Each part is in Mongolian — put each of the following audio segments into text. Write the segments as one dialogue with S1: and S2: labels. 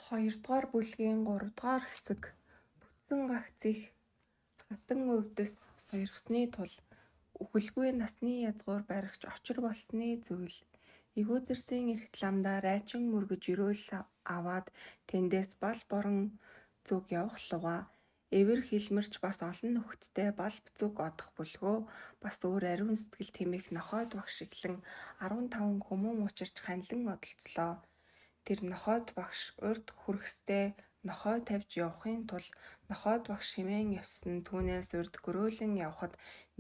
S1: 2 дугаар бүлгийн 3 дугаар хэсэг бүтсэн гагцих хатан өвдөс сойрхсны тул үхэлгүй насны язгуур баригч очир болсны зүйл игүүзэрсэн эрхт ламдаа райчин мөргөж өрөөл аваад тэндээс бал борон зүг явах луга эвэр хилмэрч бас олон нөхөдтэй бал бүцүг одох бүлгөө бас өөр ариун сэтгэл тэмэх нохойд багш иглэн 15 хүмүүн учирч ханилан одолцлоо. Тэр нохойд багш урд хүрэхстэй нохой тавьж явахын тулд нохойд багш хэмээн явсан түүнээс урд гөрөөлөн явхад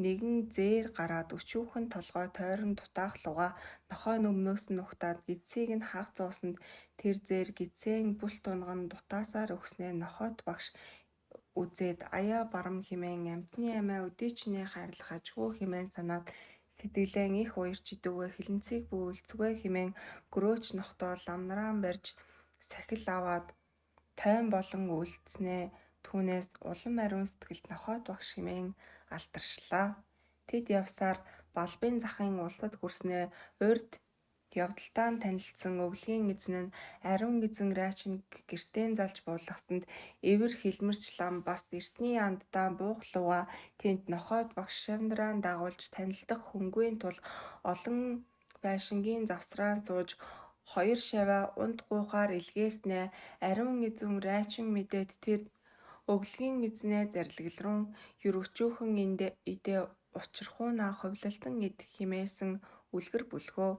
S1: нэгэн зээр гараад өчүүхэн толгой тойрон дутаах луга нохой өмнөөс нь ухтаад гидсийг нь хаг зуусанд тэр зээр гидсээн бүл тунган дутаасаар өгснээ нохойд багш үзээд аяа барам хэмээн амтны амиа өдөөчнээ хайрлах ажгүй хэмээн санаад сэтгэлэн их уярч идүүгээ хилэнцгийг бүүлцгээ хэмээн гөрөөч нохдоо ламнараан барьж сахил аваад тойн болон үлдснээ түүнээс улам ариун сэтгэлд нохойд багш хэмээн алдаршлаа. Тэд явсаар балбын захын улсад хүрснээ урд явдалтаа танилцсан өвлгийн эзэн нь ариун эзэн райчин гэртээ залж буулгасанд эвэр хилмэрч лам бас эртний анддаа бууглууга тэнд нохойд багш шавнраан дагуулж танилдах хөнгөний тул олон байшингийн завсраан сууж 2 шаваа унд гуйхаар илгээснэ ариун эзэн райчин мэдээд тэр өвлгийн эзнээ зарлаглрун юрөчүүхэн идэ учрахуунаа ховлолтон идэх химээсэн үлгэр бүлгөө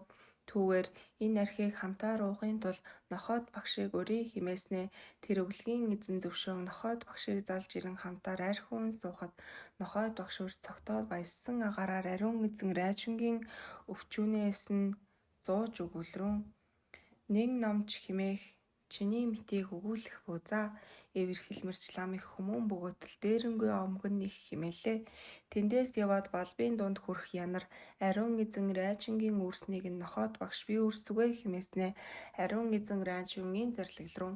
S1: түүгээр энэ архийг хамтаа уухын тулд нохойд багшийг өрий химээснэ тэр өвлгийн эзэн зөвшөөн нохойд багшийг залж ирэн хамтаа райхуун суухад нохойд багш үрж цогтоод баяссан агаараар ариун эзэн райчингийн өвчүүнээс нь зууж өгүүлрүүн нэг номч химээх чиний мэтийг өгүүлэх буузаа эвэр хилмэрч лам их хүмүүн бөгөөтөл дээрэнгүй омгон их химээлээ. Тэндээс яваад балбын дунд хүрэх янар ариун эзэн райчингийн үрснийг нь нохойд багш би үрсвэ химээснэ ариун эзэн райчингийн зарлаглруу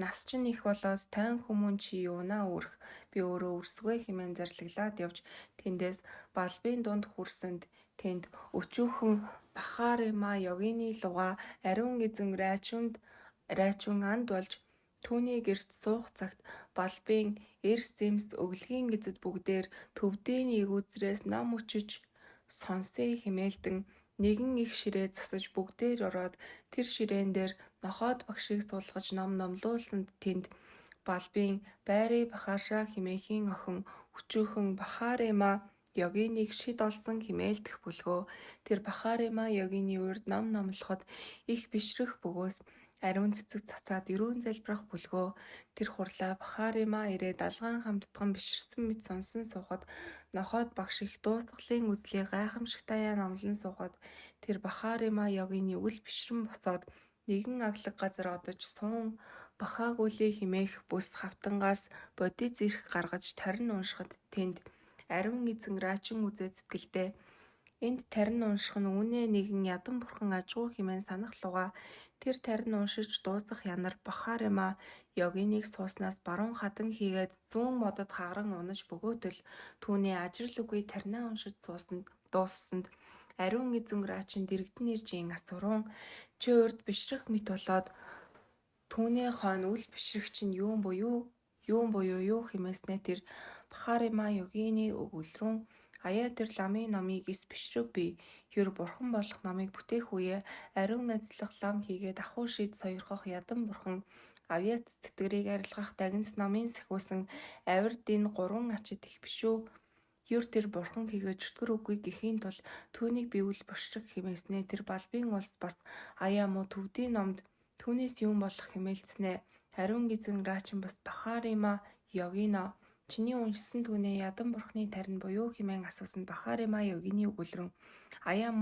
S1: нас чинь их болоод тойн хүмүүн чи юунаа үрэх би өөрөө үрсвэ химэн зарлаглаад явж тэндээс балбын дунд хүрсэнд тэнд өчүүхэн Бахарима йогины луга ариун эзэн райчин анд болж түүний гэрт суух цагт балбын эрс зэмс өглөгийн эзэд бүгдээр төвдийн игүүзрээс нам өчөж сонсъё химээлтэн нэгэн их ширээ засаж бүгдээр ороод тэр ширээн дээр нохойд багшийг суулгаж номлуулсанд тэнд балбын байрыг Бахаша химээхийн охин өчүүхэн Бахарима йогиныг шид олсон химээлдэх бүлгөө тэр Бахарима йогины урд номлоход их бишрэх бөгөөс ариун цэцэг цацаад эрүүн залбирах бүлгөө тэр хурлаа Бахарима ирээд алгаан хамтдган биширсэн мэт сонсон суухад нохойд багш их дуусгалын үзлийг гайхамшигтай номлон суухад тэр Бахарима йогины үл бишрэн босоод нэгэн аглаг газар одож суун бахаагүлээ химээх бүс хавтангаас бодит зэрэг гаргаж тарин уншихад тэнд ариун эзэн райчин үзээд сэтгэлдээ энд тарин унших нь үнэ нэгэн ядан бурхан ажгүй хэмээн санах луга тэр тарин уншиж дуусах янар Бахарима йогиныг сууснаас баруун хадан хийгээд зүүн модод хагаран унаж бөгөөтөл түүний ажрал үгүй таринаа уншиж дууссанд ариун эзэн райчин дэрэгдэн ирж асуурун чи урд бишрэх мэт болоод түүний хойно үл бишрэх чинь юун буюу юу хэмээснэ тэр Бахарима йогины өгүүлрүүн аяа тэр ламын номыг эс бишрэг би юр бурхан болох номыг бүтээх үе ариун ажиллах лам хийгээд ахуй шид сойрхох ядан бурхан авьяас цэцгэрийг арилгах дагнс номын сахиусан авирд энэ 3 ачид их бишүү юр тэр бурхан хийгээд чөтгөр үгүй гэхийн тул түүнийг бивэл бошрог хэмээснэ тэр балбын улс бас аяа муу төвдийн номд түүнээс юм болох хэмээлцнэ ариун эзэн райчин бас Бахарима йогино чиний уншсан түүний ядан бурхны тарин буюу хэмээн асуусан Бахарима йогины өгүүлрэн аяа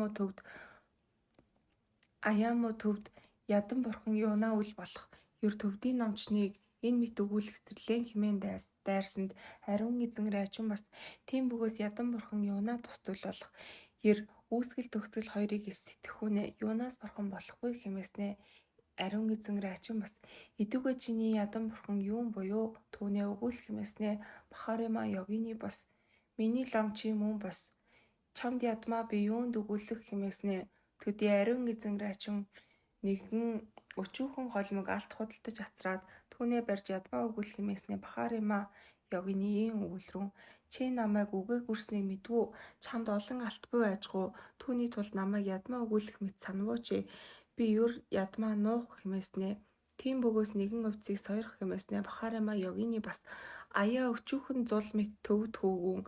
S1: муу төвд ядан бурхан юунаа үл болох юр төвдийн номчныг энэ мэт өгүүлэх сэрлэн хэмээн дайрсанд ариун эзэн райчин бас тийм бөгөөс ядан бурхан юунаа тусдал болох ер үүсгэл төгсгөл хоёрыг сэтгэхүүнэ юунаас бурхан болохгүй хэмээснэ ариун эзэн райчин бас эдүгэ чиний ядан бурхан юун буюу түүнээ өгүүлэх хэмээснэ Бахарима йогины бас миний лам чи мөн бас чамд ядмаа би юунд өгүүлэх хэмээснэ төдий ариун эзэн райчин нэгэн Өчүүхэн холимог алт худалдаж ацраад түүнээ барьж ядмаа өгвөл хэмээснээ Бахарима Йогины ийм өгүүлэл рүү чи намайг үгээ гүрснийг мэдвүү чамд олон алт буй ажгүй түүний тулд намайг ядмаа өгүүлэх мэт санавуу чи би юр ядмаа нуух хэмээснээ тийм бөгөөс нэгэн овцыг сойрох хэмээснээ Бахарима Йогины бас аяа өчүүхэн зул мэт төвд хөвгүүн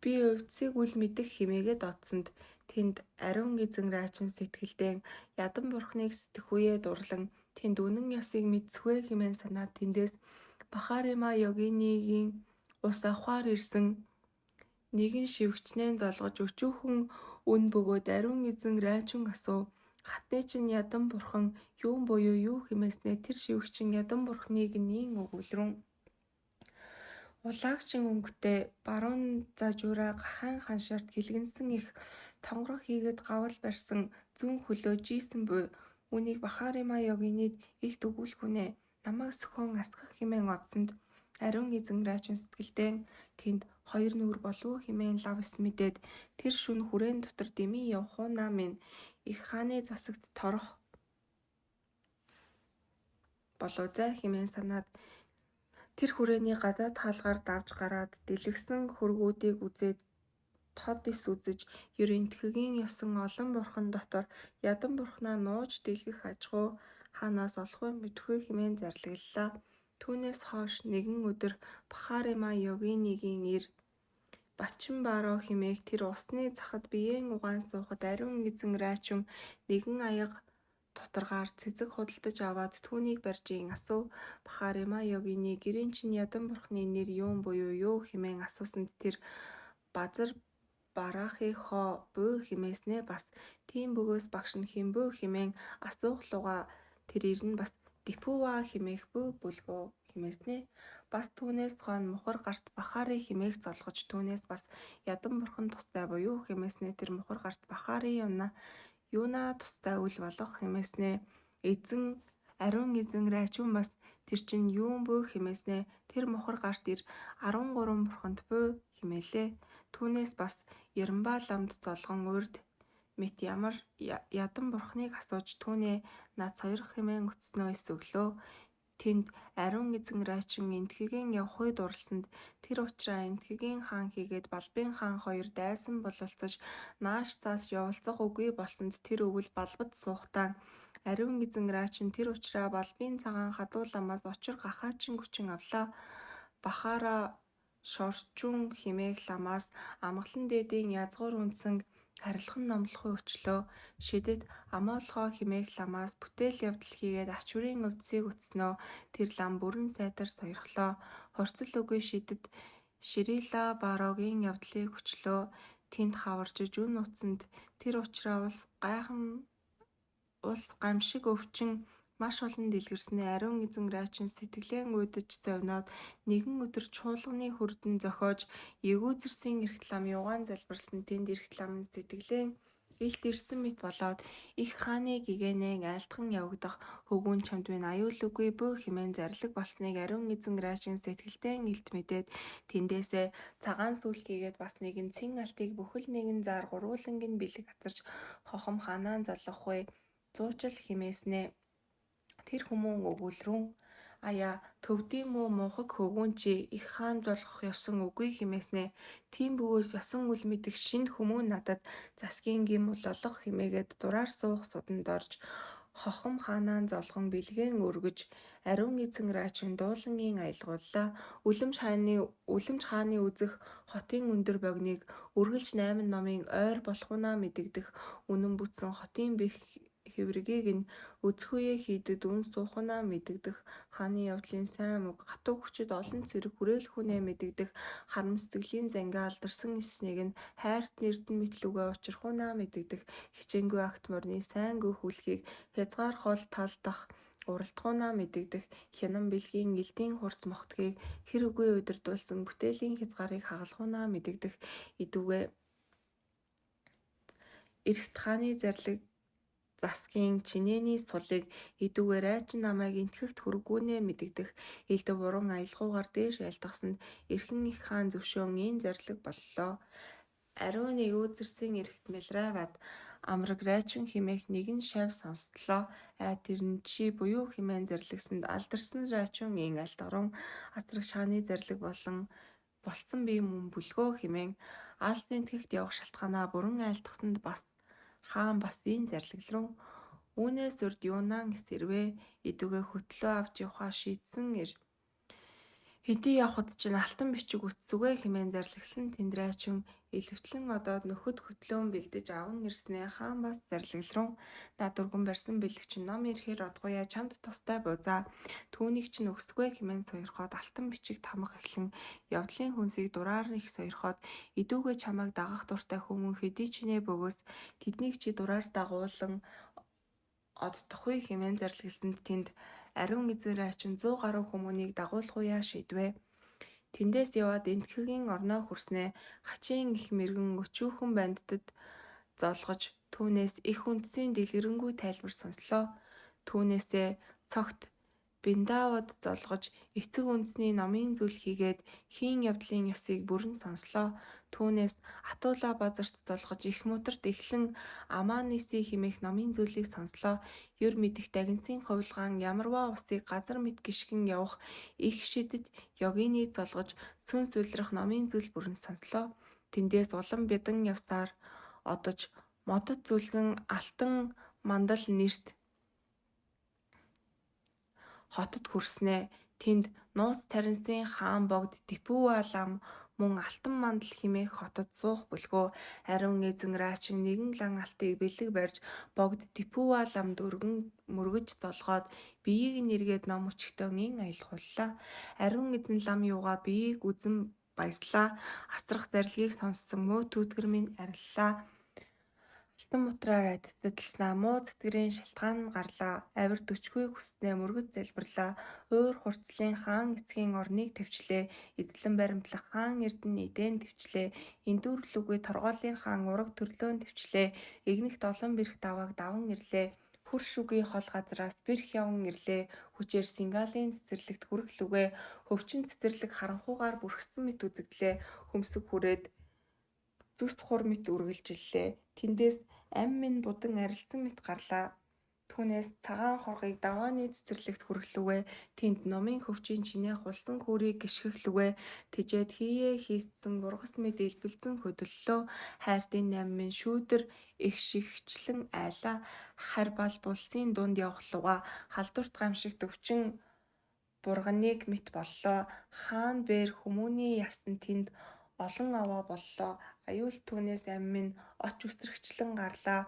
S1: би өвцгийг үл мэдэх хэмээгээд одсонд тэнд ариун эзэн раачин сэтгэлдээ ядан бурхныг сэтгэх үе дурлан тэнд үнэн ёсыг мэдсвэ хэмээн санаад тэндээс Бахарима Йогинигийн ус авахар ирсэн нэгэн шивгчнээ золгож өчүүхэн үн бөгөөд ариун эзэн раачин асуув хатны чинь ядан бурхан юун буюу юу хэмээснээ тэр шивгчин ядан бурхныг нийн өгүүлрэн Улагчин өнгөтэй баруун зажуура хаан ханшарт гэлгэнсэн их тонгорох хийгээд гавал барьсан зүүн хөлөө жийсэн буй үнийг Бахарима Йогинид илт өгүүлэхүнэ намайг сөхөн асгах хэмээн одсонд ариун эзэн раачин сэтгэлдээ тэнд хоёр нүүр болов хэмээн лавс мэдээд тэр шүн хүрээн дотор дэмий явхуунаа минь их хааны засагт торох болов зай хэмээн санаад тэр хүрээний гадаад хаалгаар давж гараад дэлгсэн хөргүүдийг үзээд тод ис үзэж ерөнтгөгийн ёсон олон бурхан дотор ядан бурхнаа нууж дэлгэх ажгүй хаанаас олохгүй мэдхгүй хэмээн зарлаглаа. Түүнээс хойш нэгэн өдөр Бахарима Йогинигийн ир Бачин Баро хэмээх тэр усны захад биеэн угаан суухад ариун эзэн раачин нэгэн аяга тутаргаар цэцэг худалдаж аваад түүнийг барьжийн асуув Бахарима Йогины гэрийн чинь ядан бурхны нэр юун буюу юу хэмээн асуусанд тэр базар бараахи хоо буй хэмээснээ бас тийм бөгөөс багш нь хэмбүү хэмээн асуух луга тэр ирнэ бас Дипува хэмээх буй бүлгөө хэмээснээ бас түүнээс хойно мухар гарт Бахари хэмээх золгож түүнээс бас ядан бурхан тустай буюу хэмээснээ тэр мухар гарт Бахари юуна тустай үл болох хэмээснээ ариун эзэн раачин бас тэр чинь юун буй хэмээснээ тэр мухар гарт ир 13 бурханд буй хэмээлээ. Түүнээс бас Ярмба ламд золгон урд мэт ямар ядан бурхныг асууж түүнээ над сойрох хэмээн өцснөө эсөглөө. Тэнд ариун эзэн раачин энтхэгийн явахыг дурлсанд тэр учраа энтхэгийн хаан хийгээд балбын хаан хоёр дайсан бололцож нааш цаас явуулцах үгүй болсонд тэр өвөл балбад суухтаа ариун эзэн раачин тэр учраа балбын цагаан хадуу ламаас очир гахаачин хүчин авлаа. Бахара шорчун хэмээх ламаас амгалан дээдийн язгуур үндсэн харилхан номлохын өчлөө шидэд амоолхоо хэмээх ламаас бүтээл явдал хийгээд ач хүрийн өвдсийг өцснөө тэр лам бүрэн сайтар сойрхлоо. Хорцол үгүй шидэд Ширила Барогийн явдлыг өчлөө тэнд хаваржиж үн утсанд тэр учраа улс гамшиг өвчин маш олон дэлгэрснээ ариун эзэн раачин сэтгэлэн уйдаж зовноод нэгэн өдөр чуулганы хүрдэн зохиож эгүүзэрсэн эрхт лам юугаан залбирсан тэнд эрхт лам сэтгэлэн илт ирсэн мэт болоод их хааны гэгэнээ айлтхан явагдах хөвгүүн чамд минь аюулгүй бөө хэмээн зарлаг болсныг ариун эзэн раачин сэтгэлдээ илт мэдээд тэндээсээ цагаан сүлт хийгээд бас нэгэн цэн алтыг бүхэл нэгэн заар гурвуулангийн бэлэг атарч хохом ханаан залгахгүй зуучил хэмээснээ тэр хүмүүн өгүүлрүүн аяа төвдийн муу мунхаг хөвгүүн чи их хаан золгох ёсон үгүй хэмээснээ тийм бөгөөс ёсон үл мэдэх шинэ хүмүүн надад засгийн гим олох хэмээгээд дураар суух суданд орж хохом ханаан золгон бэлгэн өргөж ариун эзэн раачин дуулангийн аялгууллаа. Үлэмж хааны үзэх хотын өндөр богныг үргэлж 8 номын ойр болохуунаа мэдэгдэх үнэн бүтсэн хотын бэх хэвргийг нь үзэх үе хийдэд үн суухнаа мэдэгдэх хааны явдлын сайн үг хатуу хүчит олон зэрэг хүрээлхүнээ мэдэгдэх харам сэтгэлийн зангаа алдарсан эснийг нь хайрт нэрдэн мэтлүгээ учрахуунаа мэдэгдэх хичээнгүй агт морны сайн гүх хүлхийг хязгаар хол талдах уралдахуунаа мэдэгдэх хянан бэлгийн элдийн хурц мохтгийг хэр үгүй удирдуулсан бүтээлийн хязгаарыг хагалахуунаа мэдэгдэх идүүгээ эрхт хааны зарлиг засгийн чинээний сулыг идүүгээр раачин намайг энтгэхт хүргүүнээ мэдэгдэх элдв буран аялгуугаар дээш айлтгасанд эрхэн их хаан зөвшөөн ийм зарлиг боллоо. Ариун эгүүзэрсэн эрхт Мелравад амраг райчин хэмээх нэгэн шав сонслоо. Тэр нь чи буюу хэмээн зарлигсанд алдарсан райчин ин алт орон асрах шааны зарлиг болсон би мөн бүлгөө хэмээн Алсын тэгт явах шалтгаанаа бүрэн айлтгсанд хаан бас энэ зарлигл руу үүнээс урд Юнан эсэрвээ идүгэ хөтлөө авч явахаа шийдсэн ир. Хэдий явхад чинь алтан бичиг үтсүгэ хэмээн зарлигсан тэндрайчин илвтлэн одоод нөхөд хөтлөөн бэлдэж аван ирснээ хаан бас зарлигл руу над дурган барьсан бэлэг чинь ном ирэхээр одгоёа чамд тустай буузаа түүнийг чинь өгсгөө хэмээн сойрхоод алтан бичиг тамах эхлэн явдлын хүнсийг дураар их сойрхоод идүүгээ чамайг дагах дуртай хүмүүс хэдий чинээ бөгөөс тэднийг чи дураар дагуулan оддохгүй хэмээн зарлигсанд тэнд ариун эзэн райчин 100 гаруй хүмүүнийг дагуулгуяа шийдвэ. Тэндээс яваад энтхэгийн орноо хүрснээ хачин их мэргэн өчүүхэн бандтад золгож түүнээс их үндсийн дэлгэрэнгүй тайлбар сонслоо. Түүнээсээ цогт Биндавад золгож эцэг үндэсний номын зүйл хийгээд хийн явдлын ёсыг бүрэн сонслоо. Түүнээс Атула базарт золгож их мутарт эхлэн Аманиси хэмээх номын зүйлийг сонслоо. Юр мэдих дагинсын хувилгаан ямарваа усыг газар мэд гიშгэн явах их шидэд йогины золгож сүнс үлрэх номын зүйл бүрэн сонслоо. Тэндээс улам бядан явсаар одож модод зүлгэн алтан мандал нэрт хотод хүрснээ тэнд нууц таринсын хаан богд Типуалам мөн алтан мандал хэмээх хотод суух бүлгөө ариун эзэн райчин нэгэн лан алтыг бэлэг барьж богд Типуаламд мөргөж золгоод биеийг нэргээд ном өчгтөө ин аялгууллаа. Ариун эзэн лам юугаа биеийг үзэн баяслаа. Асрах зарлигийг сонссон муу түүтгэр минь ариллаа. Алтан мутраар адталснаа муу тэтгэрийн шалтгаан гарлаа. Авир төчгүй хүснээ мөргөж залбирлаа. Уур хурцлын хаан эцгийн орныг тавьчлээ. Эдлэн баримтлах хаан эрдэнэ эдэн тавьчлээ. Эндүүрл үгүй торгоолын хаан ураг төрлөөн тавьчлээ. Игнэх долон бэрх давааг даван ирлээ. Хөрш үгүй хол газраас бэрх яван ирлээ. Хүчээр Сингалын цэцэрлэгт хүрэх лүгэ. Хөвчин цэцэрлэг харанхуугаар бүрхсэн мэт үзэгдлээ. Хөмсөг хүрээд зүст хур мэт үргэлжиллээ. Тэндээс ам минь будан арилсан мэт гарлаа. Түүнээс цагаан хоргыг давааны цэцэрлэгт хүрэхлүгэ. Тэнд номын хөвчийн чинээ хулсан хүүрийг гიშгэхлүгэ. Тэжээд хийсэн бургас мэд элбэлзэн хөдөллөө. Хайртын ам минь шүүдэр их шигчлэн айлаа. Харь бал булсын дунд явахлуга. Халдварт гамшигт өвчин бурганыг мэт боллоо. Хаан бээр хүмүүний ясан тэнд олон аваа боллоо. Аюул түүнээс ам минь оч үсрэгчлэн гарлаа.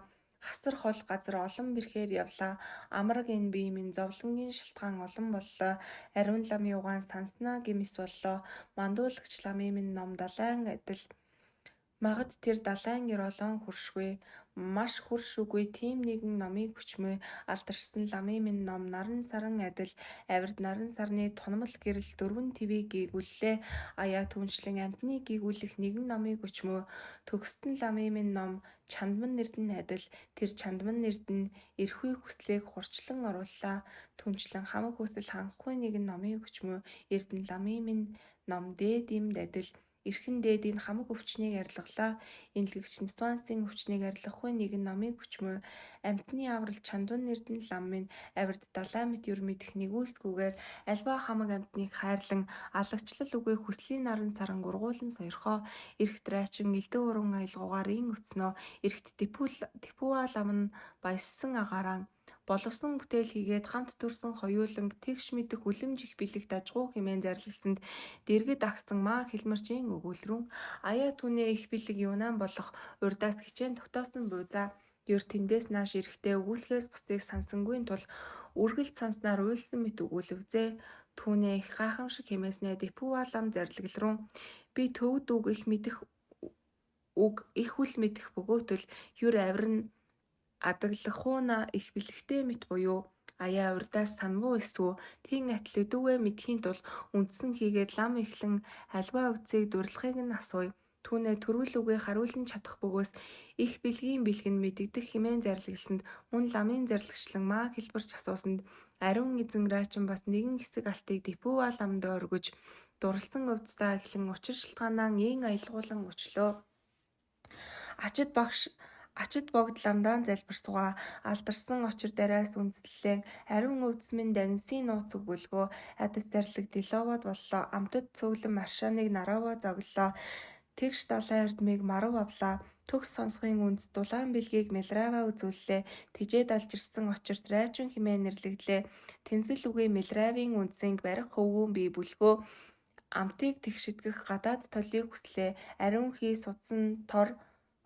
S1: Хасар хол газар олон бэрхээр явлаа. Амраг энэ бие минь зовлонгийн шалтгаан олон боллоо. Ариун лам юугаан санснаа гимс боллоо. Мандуулагч ламын минь ном далайн адил. Магад тэр далайн гэролон хуршгүй. Маш хурш үгүй тийм нэгэн номыг хүчмөө алдаршсан ламын минь ном наран саран адил. Авирд наран сарны тунмал гэрэл 4 твийг гийгүүллээ. Аяа түншлэн амтныг гийгүүлэх нэгэн номыг хүчмөө төгссөн ламын минь ном чандман нэрдэн адил. Тэр чандман нэрдэн эрхүй хүслийг хурчлан орууллаа. Түнчлэн хамаг хүсэл хангахгүй нэгэн номыг хүчмөө эрдэн ламын минь ном дээд имд адил. Эрхэн дээдийн хамаг өвчнийг арилгалаа. Инлэгч Нисвансын өвчнийг арилгахгүй нэгэн номыг хүчмөө амтны аврал чандван нэрдэн лам минь авирд далай мэт юр мэдэх нэгүүлсгүйгээр альва хамаг амтныг хайрлан алагчлал үгүй хүслийн наран саран гургуулан сойрхоо. Эрхт райчин элдв уран аялгуугаар ин өцнөө. Эрхт Типуа лам нь баяссан агараа боловсон бүтээл хийгээд хамт төрсөн хоёуланг тэгш мэдэх үлэмж их бэлэг дажгуу хэмээн зарлигсанд дэргэд агсан маа хэлмэрчийн өгүүлрүүн аяа түүний их бэлэг юунан болох урдаас хичээн тогтоосон буйзаа ер тэндээс нааш эрэхтэй өгүүлэхээс бусдыг сансангүй тул үргэлж санснаар уйлсан мэт өгүүлвзээ. Түүний их гайхамшиг хэмээснээ Типуа лам зарлигл руу би төвд үг их мэдэх үг их үл мэдэх бөгөөтөл юр авирн адаглахууна их бэлэгтэй мэт буюу аяа урдаас санвуу эсвүү тийм атл өдөвөө мэдхийн тул үндсэн хийгээд лам эхлэн альва өвцийг дурлахыг нь асууя. Түүнээ төрүүл үгээ харуулan чадах бөгөөс их бэлгийн бэлэг нь мэдэгдэх хэмээн зарлигласанд мөн ламын зарлагчлан маа хэлбэрч асуусанд ариун эзэн райчин бас нэгэн хэсэг алтыг Типуа ламд оргиж дурлсан өвцтэй эхлэн учир шалтгаанаа ин аялгуулан өчлөө. Ачид богд ламдаан залбирсугаа алдарсан очир дараас үндэслэн ариун өвдсмэн дагнсын нууцыг бүлгөө адас зарлаг Деловод боллоо. Амтд цөглөн маршааныг нараваа зоглоо. Тэгш далайн эрдмийг марав авлаа. Төгс сонсгын үндэс дулаан бэлгийг Мэлраваа үзүүллээ. Тижээд алж ирсэн очирт райчун хэмээн нэрлэглээ. Тэнцэл үгүй Мэлравийн үндсийг барих хөвгүүн бий бүлгөө. Амтыг тэгшидгэх гадаад толыг хүслээ. Ариун хий судсан тор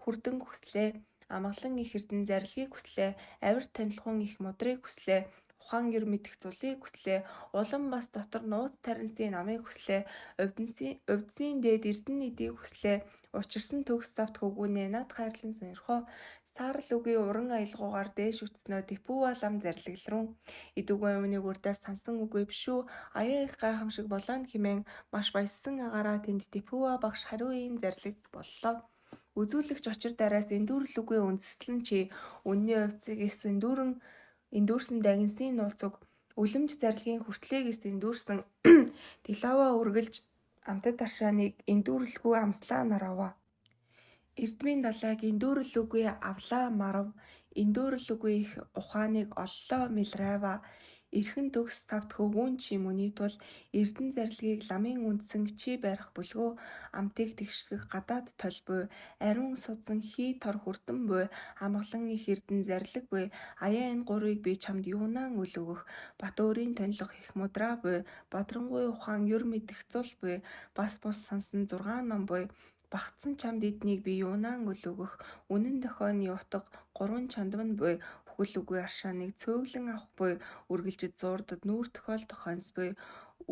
S1: хүрдэн хүслээ. Амгалан их эрдэн зарилгийг хүслээ. Авир танилхун их мудрыг хүслээ. Ухаан ер мэдэх зулыг хүслээ. Улам бас дотор нууц тарансын намыг хүслээ. Өвдсийн дээд эрдэн нэдийг хүслээ. Учирсан төгс завт хөвгүүнээ над хайрлан сонирхоо. Саарл үгүй уран аялгуугаар дээш үтснөө Тэпүва лам зарлаглруу. Идүгэн өмнөг урдаас сансан үгүй бишүү. Аяа их гайхамшиг болоон хэмээн маш баяссан агаараа тэнд Тэпүва багш хариуын зарлиг боллоо. Үзүүлэгч очир дараас эндүүрл үгүй үндэслэн чи үнний хувьцыг эс эндүүрсэн дагнсын нуулцыг үлэмж зарлагын хүртлээг эс эндүүрсэн Делова үргэлж амтд аршааныг эндүүрлгүй амслаа нараваа. Эрдмийн далайг эндүүрл үгүй авлаа марав. Эндүүрл үгүй их ухааныг оллоо Мэлраваа. Эрхэн төгс савт хөвгүүн чи мөний тул эрдэн зарилгийг ламын үндсэн чи барих бүлгөө. Амтыг тэгшгэх гадаад тол буй. Ариун судсан хий тор хүрдэн буй. Амгалан их эрдэн зарилэг буй. Аяа энэ гурвыг би чамд юунaan үл өгөх. Бат өөрийн тонилох их мудраа буй. Бодрангуй ухаан ер мэдэх зул буй. Бас бус сансан 6 ном буй. Багтсан чамд эднийг би юунaan үл өгөх. Үнэн дохойны утга 3 чандман буй. Бүхэл үгүй аршааныг цөөглөн авах буй. Үргэлжид зуурдад нүүр тохиолдох хонс буй.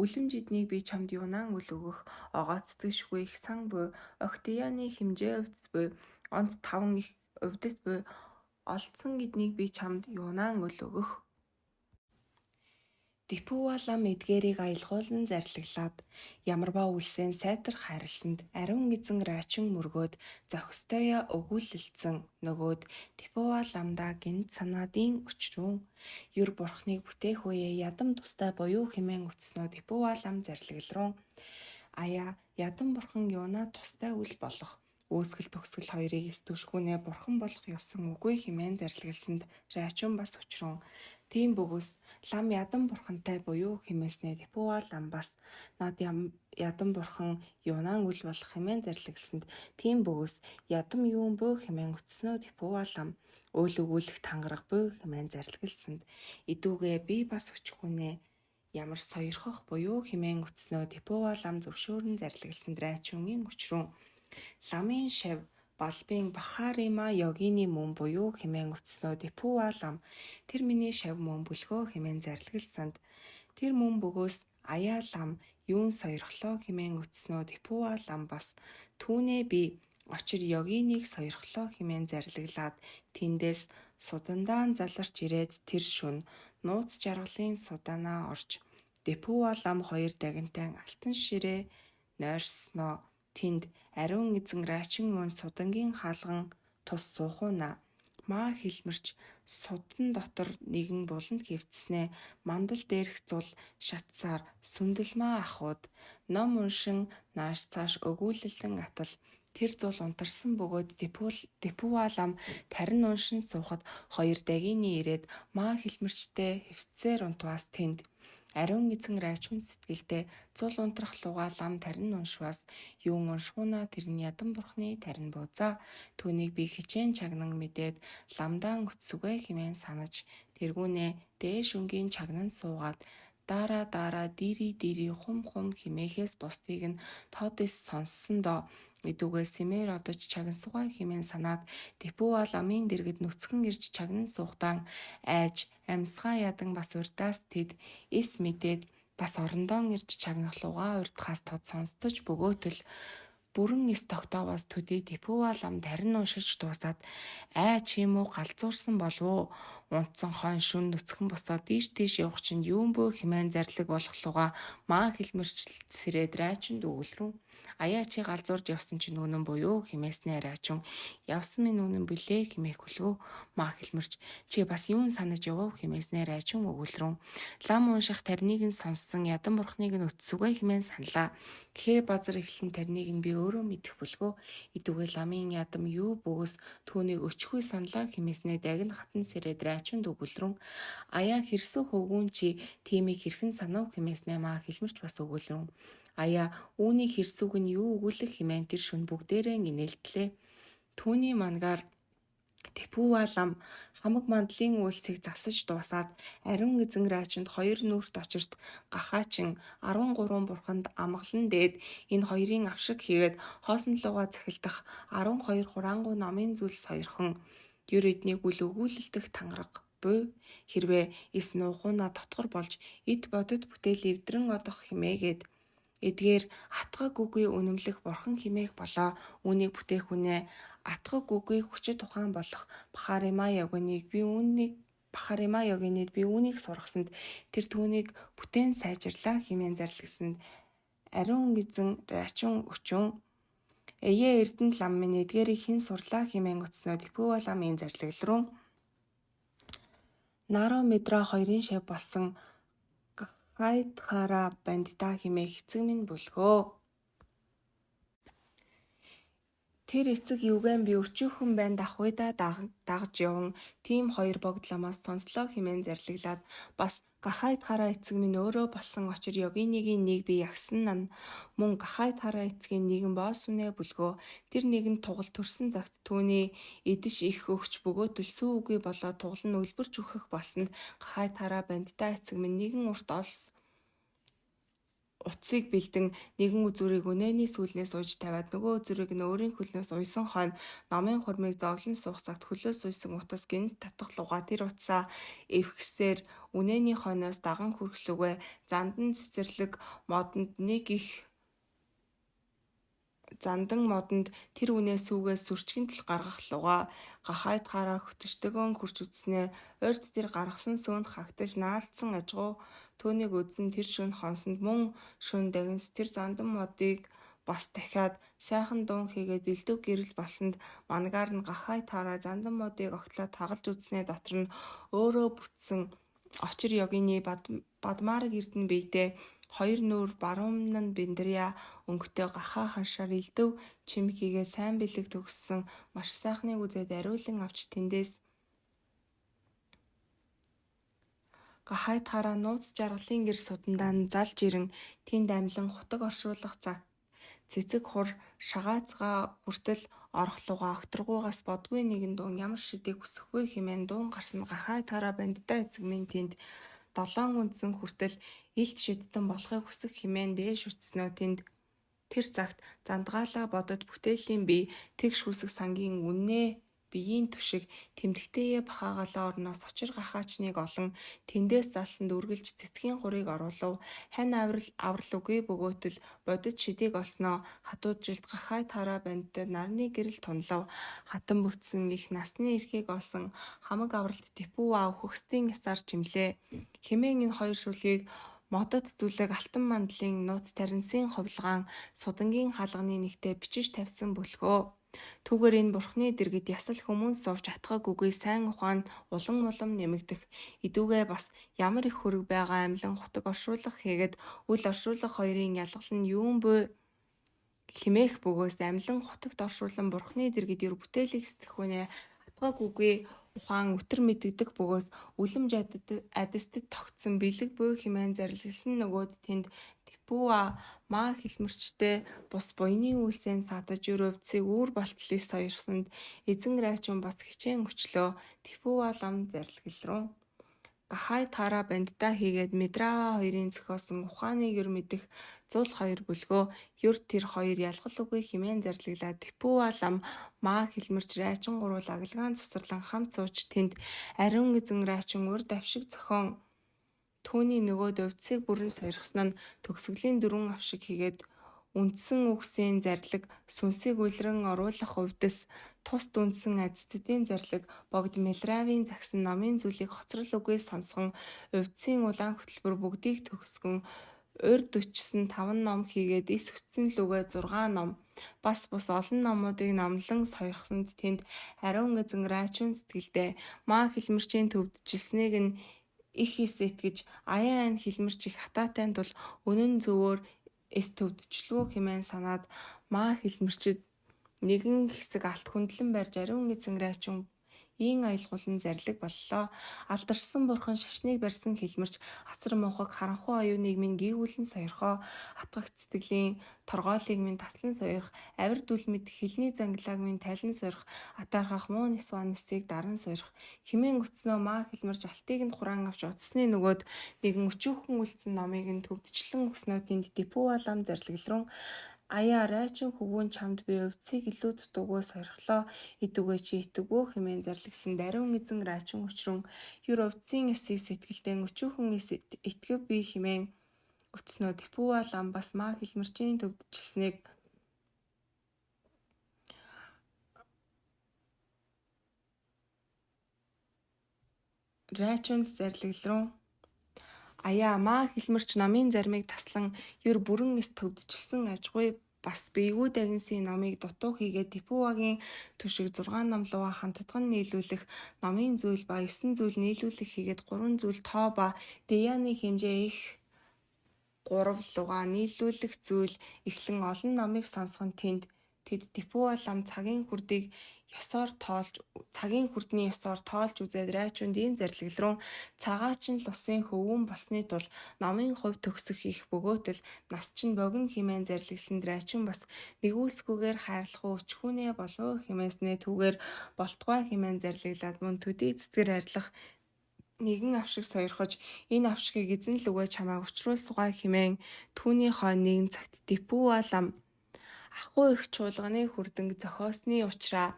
S1: Үлэмж эднийг би чамд юунaan үл өгөх. Огооцдөгшгүй их сан буй. Октияны хэмжээ өвдөс буй. Онц 5 их өвдөс буй. Олдсон эднийг би чамд юунaan үл өгөх. Тэпүва лам эдгээрийг аялгуулан зарлаглаад ямарваа үлсэн сайтар хайрлсанд ариун эзэн райчин мөргөөд зохистоёо өгүүлэлцэн нөгөөд Тэпүва ламдаа гинт санаадын өчрүүн юр бурхныг бүтээх үе ядам тустай буюу хэмээн үтснөө Тэпүва лам зарлаглруу. Аяа ядам бурхан юунаа тустай үл болох. Үүсгэл төгсгөл хоёрыг эс түшгүүнээ бурхан болох ёсон үгүй хэмээн зарлаглсанд райчин бас өчрүүн. Тийм бөгөөс лам ядам бурхантай буюу хэмээснээ Тэпүва лам бас над ядам бурхан юунaan үл болох хэмээн зарлаглсанд тийм бөгөөс ядам юун бөө хэмээн үтснөө Тэпүва лам өөл өгүүлэх тангараг бөө хэмээн зарлаглсанд идүүгээ би бас өчхүүнээ ямар сойрхох буюу хэмээн үтснөө Тэпүва лам зөвшөөрөн зарлаглсанд райчунгийн өчрүүн. Ламын шав балбын Бахарима йогины мөн буюу хэмээн үтснөө Тэпүва лам тэр миний шав мөн бүлгөө хэмээн зарлаглсанд тэр мөн бөгөөс аяа лам юун сойрхлоо хэмээн үтснөө Тэпүва лам бас түүнээ би очир йогиныг сойрхлоо хэмээн зарлаглаад тэндээс судандаан заларч ирээд тэр шүн нууц жаргалын судаанаа орж Тэпүва лам хоёр дагинтай алтан ширээ нойрсноо тэнд ариун эзэн райчин мөн судангийн хаалган тус суухуна. Маа хэлмэрч судан дотор нэгэн буланд хэвтснээ мандал дээрх зул шатсаар сүндэлмаа ахууд ном уншин нааш цааш өгүүлэлэн атал тэр зул унтарсан бөгөөд Тэпүва лам тарин уншин суухад хоёр дагины ирээд маа хэлмэрчтэй хэвтсээр унтваас тэнд ариун эзэн райчин сэтгэлдээ зул унтрах лугаа лам тарин уншваас юун уншгуна тэрний ядам бурхны тарин буузаа түүнийг би хичээн чагнан мэдээд ламдаан үтсүгэ хэмээн санаж тэргүүнээ дээш өнгийн чагнан суугаад дараа дири хум химээхээс бусдыг нь тоодис сонссондоо идүүгээ симээр одож чагнасугаа хэмээн санаад Тэпүва ламын дэргэд нүцгэн ирж чагнан суухдаа айж амьсгаа ядан бас урдаас тэд эс мэдээд бас орондоо ирж чагнахлуугаа урдхаас тод сонсдож бөгөөтөл бүрэн эс тогтоовоос төдий Тэпүва лам тарин уншиж дуусаад ай чи юм уу галзуурсан болов уу унтсан хон шүн нүцгэн босоод тийш явах чинь юун бөө хэмээн зарлиг болохлууга маа хэлмэрч сэрээд райчунд өгүүлрүүн. Аяа чи галзуурж явсан чинь үнэн буюу хэмээснээр райчун явсан минь үнэн билээ хэмээх хүлгөө маа хэлмэрч чи бас юун санаж явав хэмээснээр райчун өгүүлрүүн. Лам унших тарныг нь сонссон ядан бурхныг нь өтсүгэ хэмээн саналаа. Гэхээ базар эхлэн тарныг нь би өөрөө мэдэх бүлгөө идүгэ ламын ядам юу бөгөөс түүнийг өчгүй саналаа хэмээснээ дагн хатан сэрээд райчунд өгүүлрүүн. Аяа хэрсүү хөвгүүн чи тиймийг хэрхэн санав хэмээснээ маа хэлмэрч бас өгүүлрүүн. Аяа үүний хэрсүүг нь юу өгүүлэх хэмээн тэр шүн бүгдээрээ инээлтлээ. Түүний мангаар Тэпүүва лам хамаг мандлын үйлсийг засаж дуусаад ариун эзэн райчунд 2 нүрт очирт гахаачин 13 бурханд амгалан дээд энэ хоёрын авшиг хийгээд хоосон лугаа захилдах 12 хураангуй намын зүйл сойрхон ер эднийг үл өгүүлэлтэх тангараг буй хэрвээ эс нуухуна дотгор болж эд бодит бүтээл эвдрэн одох химээгээд эдгээр атгаг үгүй үнэмлэх бурхан химээх болоо үүнийг бүтээх үнэ атгаг үгүй хүчит тухайн болох Бахарима ягныг би үүнийг сургасанд тэр түүнийг бүтээн сайжрлаа хэмээн зарлигсанд ариун эзэн райчун өчүүн эе эрдэнэ лам минь эдгээрийг хэн сурлаа хэмээн өцснөө Тэпүүва ламын зарлагл руу Наро Медра хоёрын шав болсон Гахайтхара бандита хэмээх эцэг минь бүлгөө. Тэр эцэг юугэн би өчүүхэн байн давхуйда дагж яван тийм 2 богдламаас сонслоо хэмээн зарлаглаад бас Гахайтхара эцэг минь өөрөө болсон очир Йогиныгийн нэг би ягсан мөн Гахайтхара эцгийн нэгэн боос үнэ бүлгөө тэр нэгэн тугал төрсөн цагт түүний эдэш их өгч бөгөөтөл сүү үгүй болоод тугал нь өлбөрч үхэх болсонд Гахайтхара бандита эцэг минь нэгэн урт олс утсыг бэлдэн нэгэн үзүүрийг үнэний сүүлнээс ууж тавиад нөгөө үзүүрийг нь өөрийн хөлнөөс уйсан хойно номын хурмыг зоглон суух цагт хөлөөс уйсан утас гинт татгалууга тэр утсаа эвхсээр үнэний хойноос даган хүрхлүгэ зандан цэцэрлэг модонд нэг их зандан модонд тэр үнээс сүүгээс сүрчгэнтэл гаргах луга Гахайтхара хөтөштөгөн хурж үтснээ ойрт тэр гаргасан сөөнд хагтаж наалдсан ажгуу түүнийг үзэн тэр шөнө хонсонд мөн шөнө дагнс тэр зандан модыг бас дахиад сайхан дуун хийгээд элдв гэрэл болсонд мангаар нь Гахайтхара зандан модыг огтлоод тагалж үтснээ дотор нь өөрөө бүтсэн очир Йогины бадмараг эрдэнэ биетэй 2 нүүр баруун биндрия өнгөтэй гахаа ханшаар элдв чимхийгээ сайн бэлэг төгссөн маш сайхныг үзээд ариулан авч тэндээс Гахайтхара нууц жаргалын гэр судандаа нь залж ирэн тэнд амьлан хутаг оршуулах цаг цэцэг хур шагаацгаа хүртэл орохлууга окторгуугаас бодгүй нэгэн дуун ямар шидийг өсөхгүй хэмээн дуун гарсан Гахайтхара бандита эцэг минь тэнд 7 үндсэн хүртэл илт шидтэн болохыг хүсэх хэмээн дээш үтснөө тэнд тэр цагт зандгаалаа бодод бүтээлийн бие тэгш хүсэх сангийн үннээ биеийн түшиг тэмдэгтэйе бахаагалаа орноос очир гахаачныг олон тэндээс залсанд үргэлж цэцгийн хурыг оруулав хань аврал үгүй бөгөөтөл бодит шидийг олсноо хатуужилт Гахайтхара бандита нарны гэрэл тунлав хатан бүтсэн их насны эрхийг олсон хамаг авралт Тэпүүва өхөксдийн ясаар чимлээ хэмээн энэ 2 шүлгийг модод зүлэг алтан мандлын нууц таринсын ховлгаан судангийн хаалганы нэгтээ бичиж тавьсан бөлгөө. Түүгээр энэ бурхны дэргэд ясал хүмүүс сууж атгаг үгүй сайн ухаан улам нэмэгдэх идүүгээ бас ямар их хөрөг байгаа амьлан хутаг оршуулах хийгээд үл оршуулах хоёрын ялгал нь юун бөө химээх бөгөөс амьлан хутагт оршуулан бурхны дэргэд ер бүтээлийг сэтгэх үнэ атгаг үгүй ухаан өтөр мэддэг бөгөөс үлэмж адистд тогтсон бэлэг буй хэмээн зарлигласан нөгөөд тэнд Тэпүүва маа хэлмэрчтэй бус буйны үйлсээн садаж өрөвдсийг үүр болтлыг сойрсонд эзэн райчун бас хичээн өчлөө Тэпүүва лам зарлигл руу Гахайтхара бандита хийгээд Медрава хоёрын зохиосон ухааныг ер мэдэх зул 2 бүлгөө ер тэр 2 ялгал үгүй хэмээн зарлаглаад Тэпүүва лам маа хэлмэрч райчин гурвал агилгаан цуцрлан хамт сууч тэнд ариун эзэн райчин урд авшиг зохион түүний нөгөөд өвдсийг бүрэн сойрхсон нь төгсгөлийн 4 авшиг хийгээд үндсэн үгсийн зарлиг сүнсийг үлрэн оруулах хувьдас тус дүндсэн азиддын зарлиг богд Мелравийн загсан номын зүйлийг хоцрол үгүй сонсгон увдсын улаан хөтөлбөр бүгдийг төгсгөн урд өчсөн 5 ном хийгээд эс өцсөн лүгээ 6 ном бас бус олон номуудыг номлон сойрхсонд тэнд ариун эзэн райчун сэтгэлдээ маа хэлмэрчийн төвджилснийг нь их ис итгэж аяан хэлмэрч их хатаатай тул үнэн зөвөөр эс төвдчлөө хэмээн санаад маа хэлмэрчэд нэгэн хэсэг алт хүндлэн барьж ариун эзэн райчун ийн аялгуулн зарлиг боллоо. Алдарсан бурхан шашныг барьсан хэлмэрч асар муухаг харанхуй оюуныг минь гүйгүүлэн сойрхоо. Атгах цэцэглийн торгоолыг минь таслан сойрх. Авир дүл мэд хэлний зангилааг минь тайлан сойрх. Атаархах муу нис ванисыг даран сойрх. Химэн өцснөө маа хэлмэрч алтыг нь хураан авч утасны нөгөөд нэгэн өчүүхэн үлдсэн номыг нь төвдчлэн өгснөө тэнд Дипуалам зарлаглрун аяа райчин хөвгүүн чамд би өвцгийг илүү дутуугүй сойрхлоо. Идүгээ чи итгүү хэмээн зарлигсан даруун эзэн райчин өчрөн юр өвцгийн эсийг сэтгэлдэн өчүүхэн итгэв би хэмээн өцснөө Дипуалам бас маа хэлмэрчийн төвджилснийг райчунд зарлаглрун аяа маа хэлмэрч номын заримыг таслан юр бүрэн эс төвджилсэн ажгүй бас биегүү дагинсийн номыг дутуу хийгээд Дипуагийн түшиг 6 ном руу хамтдган нийлүүлэх номын зүйл ба 9 зүйл нийлүүлэх хийгээд 3 зүйл тоо ба Деяны хэмжээ их 3 лугаа нийлүүлэх зүйл эхлэн олон номыг сонсгон тэд Дипуалам цагийн хүрдний ёсоор тоолж үзээд райчунд энэ зарлаглрун цагаач нь лусын хөвгүүн болсны тул номын хувь төгсөх их бөгөөтөл нас чинь богино хэмээн зарлаглсанд райчун бас нэгүүлсгүйгээр хайрлах уу өчхүүнээ болов хэмээснээ түүгээр болтугай хэмээн зарлаглаад мөн төдий цэцгэр арилах нэгэн авшиг сойрхож энэ авшигыг эзэн лүгээ чамайг учруулсугай хэмээн түүний хойно нэгэн цагт Дипуалам ахгүй их чуулганы хүрдэнг зохиосны учраа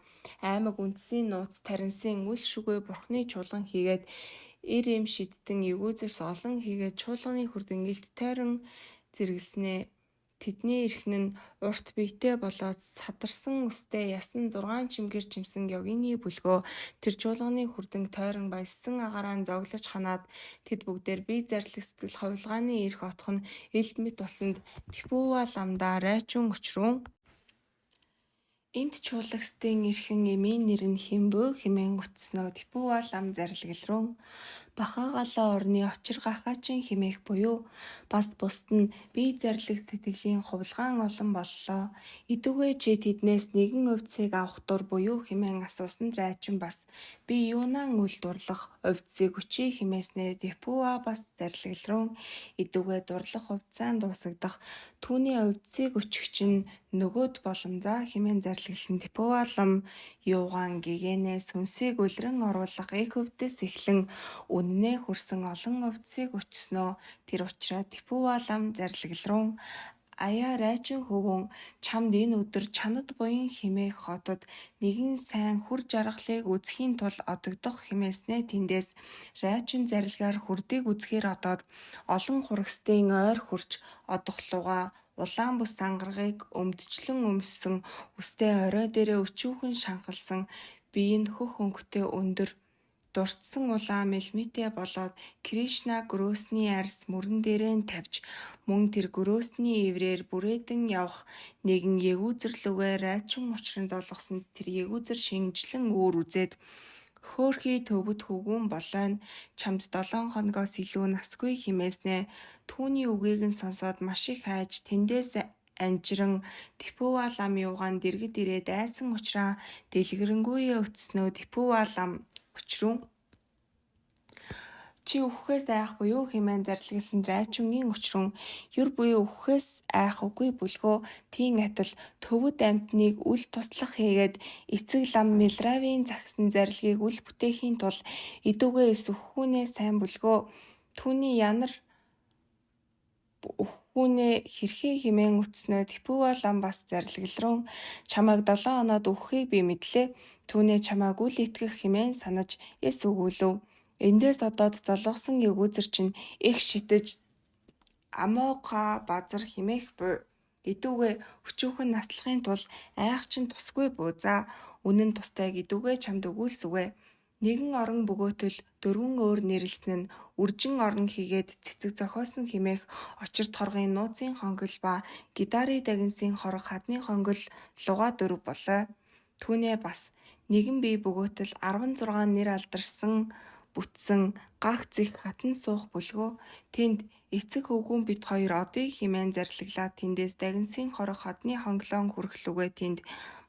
S1: аймаг үндсийн нууц таринсын үл шүгэ бурхны чуулган хийгээд ир эм шидтэн эвгүүзэрс олон хийгээд чуулганы хүрдэн илт тойрон зэрэглэснээ тэдний эрхэн нь урт биетэй болоод садарсан үстэй ясан 6 чимгэр чимсэн ёгины бүлгөө тэр чуулганы хүрдэнг тойрон баяссан агараан зоглож ханаад тэд бүгдээр бие зарлиг сэтгэл ховлгааны эрх отох нь элд мэт болсонд Дипуаламдаа райчун өчрөн энд чуулгастын эрхэн эмийн нэр нь хэмбөө хэмээн утсноо Дипуалам зарлаглрун бахаагалаа орны очир гахаачин хэмээх буюу бас бусд нь бие зарлиг сэтгэлийн хувилгаан олон боллоо. Идүгээ чи тэднээс нэгэн увдсыг авах дур буюу хэмээн асуусанд райчин бас би юунан үл дурлах увдсыг өчий хэмээснээ Дипуа бас зарлаглрун идүгээ дурлах хувцаан дуусагдах түүний увдсыг өчөх чинь нөгөөд боломзаа хэмээн зарлаглсан Дипуалам юугаан гэгэнэ сүнсийг үлрэн оруулах их өвдөс эхлэн үнэнээ хүрсэн олон увдсыг өчснөө тэр учраа Дипуалам зарлаглрун аяа райчин хөвгүүн чамд энэ өдөр чанад буян хэмээх хотод нэгэн сайн хүр жаргалыг үзэхийн тулд одогдох хэмээснээ тэндээс райчин зарилгаар хүрдийг үзэхээр одоод олон хурагсдын ойр хурч одохлууга улаан бүс ангаргыг өмдчлэн өмссөн үстэй орой дээрээ өчүүхэн шанхалсан биеинд хөх өнгөтэй өндөр дуртсан улаан мэлмитэй болоод Кришна гөрөөсний арьс мөрөн дээрээ тавьж мөн тэр гөрөөсний иврээр бүрээдэн явах нэгэн ягүүзэрлүгээ райчин учран золгосонд тэр ягүүзэр шинжлэн өөр үзээд хөөхий төвөд хөвгүүн болойн чамд 7 хоногоос илүү насгүй хэмээснээ түүний үгийг нь сонсоод маш их хайж тэндээс анжиран Дипуалам юугаан дэргэд ирээд айсан учраа дэлгэрэнгүй өцснөө Дипуалам өчрөн чи өвхөхөөс айх буюу хэмээн зарлаглсан райчунгийн өчрөн юр буюу өвхөхөөс айх үгүй бүлгөө тийм атал төвөд амтныг үл туслах хийгээд эцэг лам Мелравийн загсан зарилгийг үл бүтээхийн тулд идүгээ эс өвхүүнээ сайн бүлгөө түүний янар өвхүүнээ хэрхээ хэмээн үтснөө Дипуалам бас зарлаглрун чамайг 7 оноод өвхөхийг би мэдлээ түүнээ чамайг үл итгэх хэмээн санаж эс өгүүлв. Эндээс одоод золгосон ягүүзэр чинь их шитэж Амока базар хэмээх буй Идүүгээ өчүүхэн наслахын тулд айх чинь тусгүй буузаа. Үнэн тустай гэдүүгээ чамд өгүүлсүгэ. Нэгэн орон бөгөөтөл дөрвөн өөр нэрлсэн нь үржин орон хийгээд цэцэг зохиосон хэмээх очир торгын нууцын хонгил ба гитари дагинсын хорог хадны хонгил луга дөрв болоо. Түүнээ бас нэгэн бие бөгөөтөл 16 нэр алдарсан бүтсэн гах зих хатан суух бүлгөө. Тэнд эцэг хөвгүүн бит хоёр одыг хэмээн зарлаглаад тэндээс дагинсын хорог хадны хонглоон хүрхлүгээ тэнд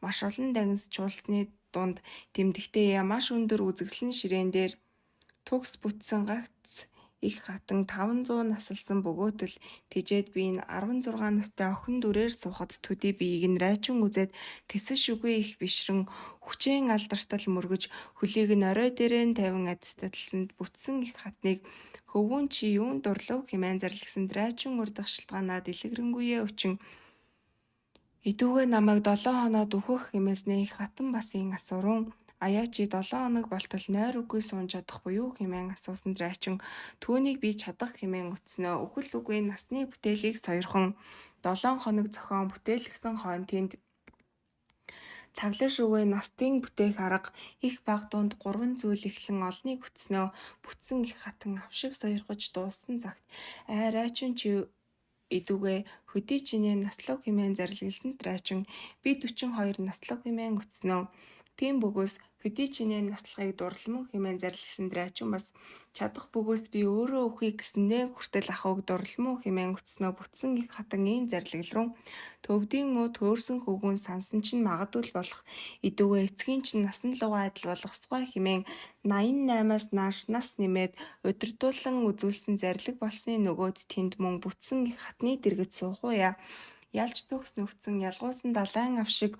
S1: маш олон дагинс чуулсны дунд тэмдэгтээ маш өндөр үзэгслэн ширээн дээр төгс бүтсэн гагц их хатан 500 насалсан бөгөөтөл тэжээд би энэ 16 настай охин дүрээр суухад төдий биеийг нь райчин үзээд тэсэл шүгүй их бишрэн хүчээн алдартал мөргөж хөлийг нь орой дээрээ тавин адистатлсанд бүтсэн их хатныг хөвгүүн чи юун дурлав хэмээн зарлагсан райчин урдах шилтгаанаа дэлгэрэнгүй өчин идүүгээ намайг 7 хоноод өөхөх хэмээснээ их хатан басын асууран аяа чи 7 хоног болтол нойр үгүй суун чадах буюу хэмээн асуусан райчин түүнийг би чадах хэмээн өтснөө үхэл үгүй насны бүтээлийг сойрхон 7 хоног зохион бүтээлгсэн хойно тэнд цаглаш үгүй настын бүтээх арга их баг дунд 3 зүйл эхлэн олныг өтснөө бүтсэн их хатан авшиг сойргож дууссан цагт райчин чи идүүгээ хөдий чинээ наслав хэмээн зарлаглсан райчин би 42 наслав хэмээн өтснөө тийм бөгөөс хөдий чинээ наслахыг дурлам хэмээн зарлагсан райчин бас чадах бөгөөс би өөрөө өхийг гэсэндээ хүртэл ахыг дурлам хэмээн өтснөө бүтсэн их хатан ийм зарлагл руу төвдийн муу төөрсөн хөвгүүн сансан чинь магадгүй болох идүүгээ эцгийн чинь насан лугаа адил болгосгой хэмээн 88-аас нааш нас нэмээд удирдуулан үзүүлсэн зарлиг болсны нөгөөд тэнд мөн бүтсэн их хатны дэргэд суухуя. Ялж төгс нүвцэн ялгуусан далайн авшиг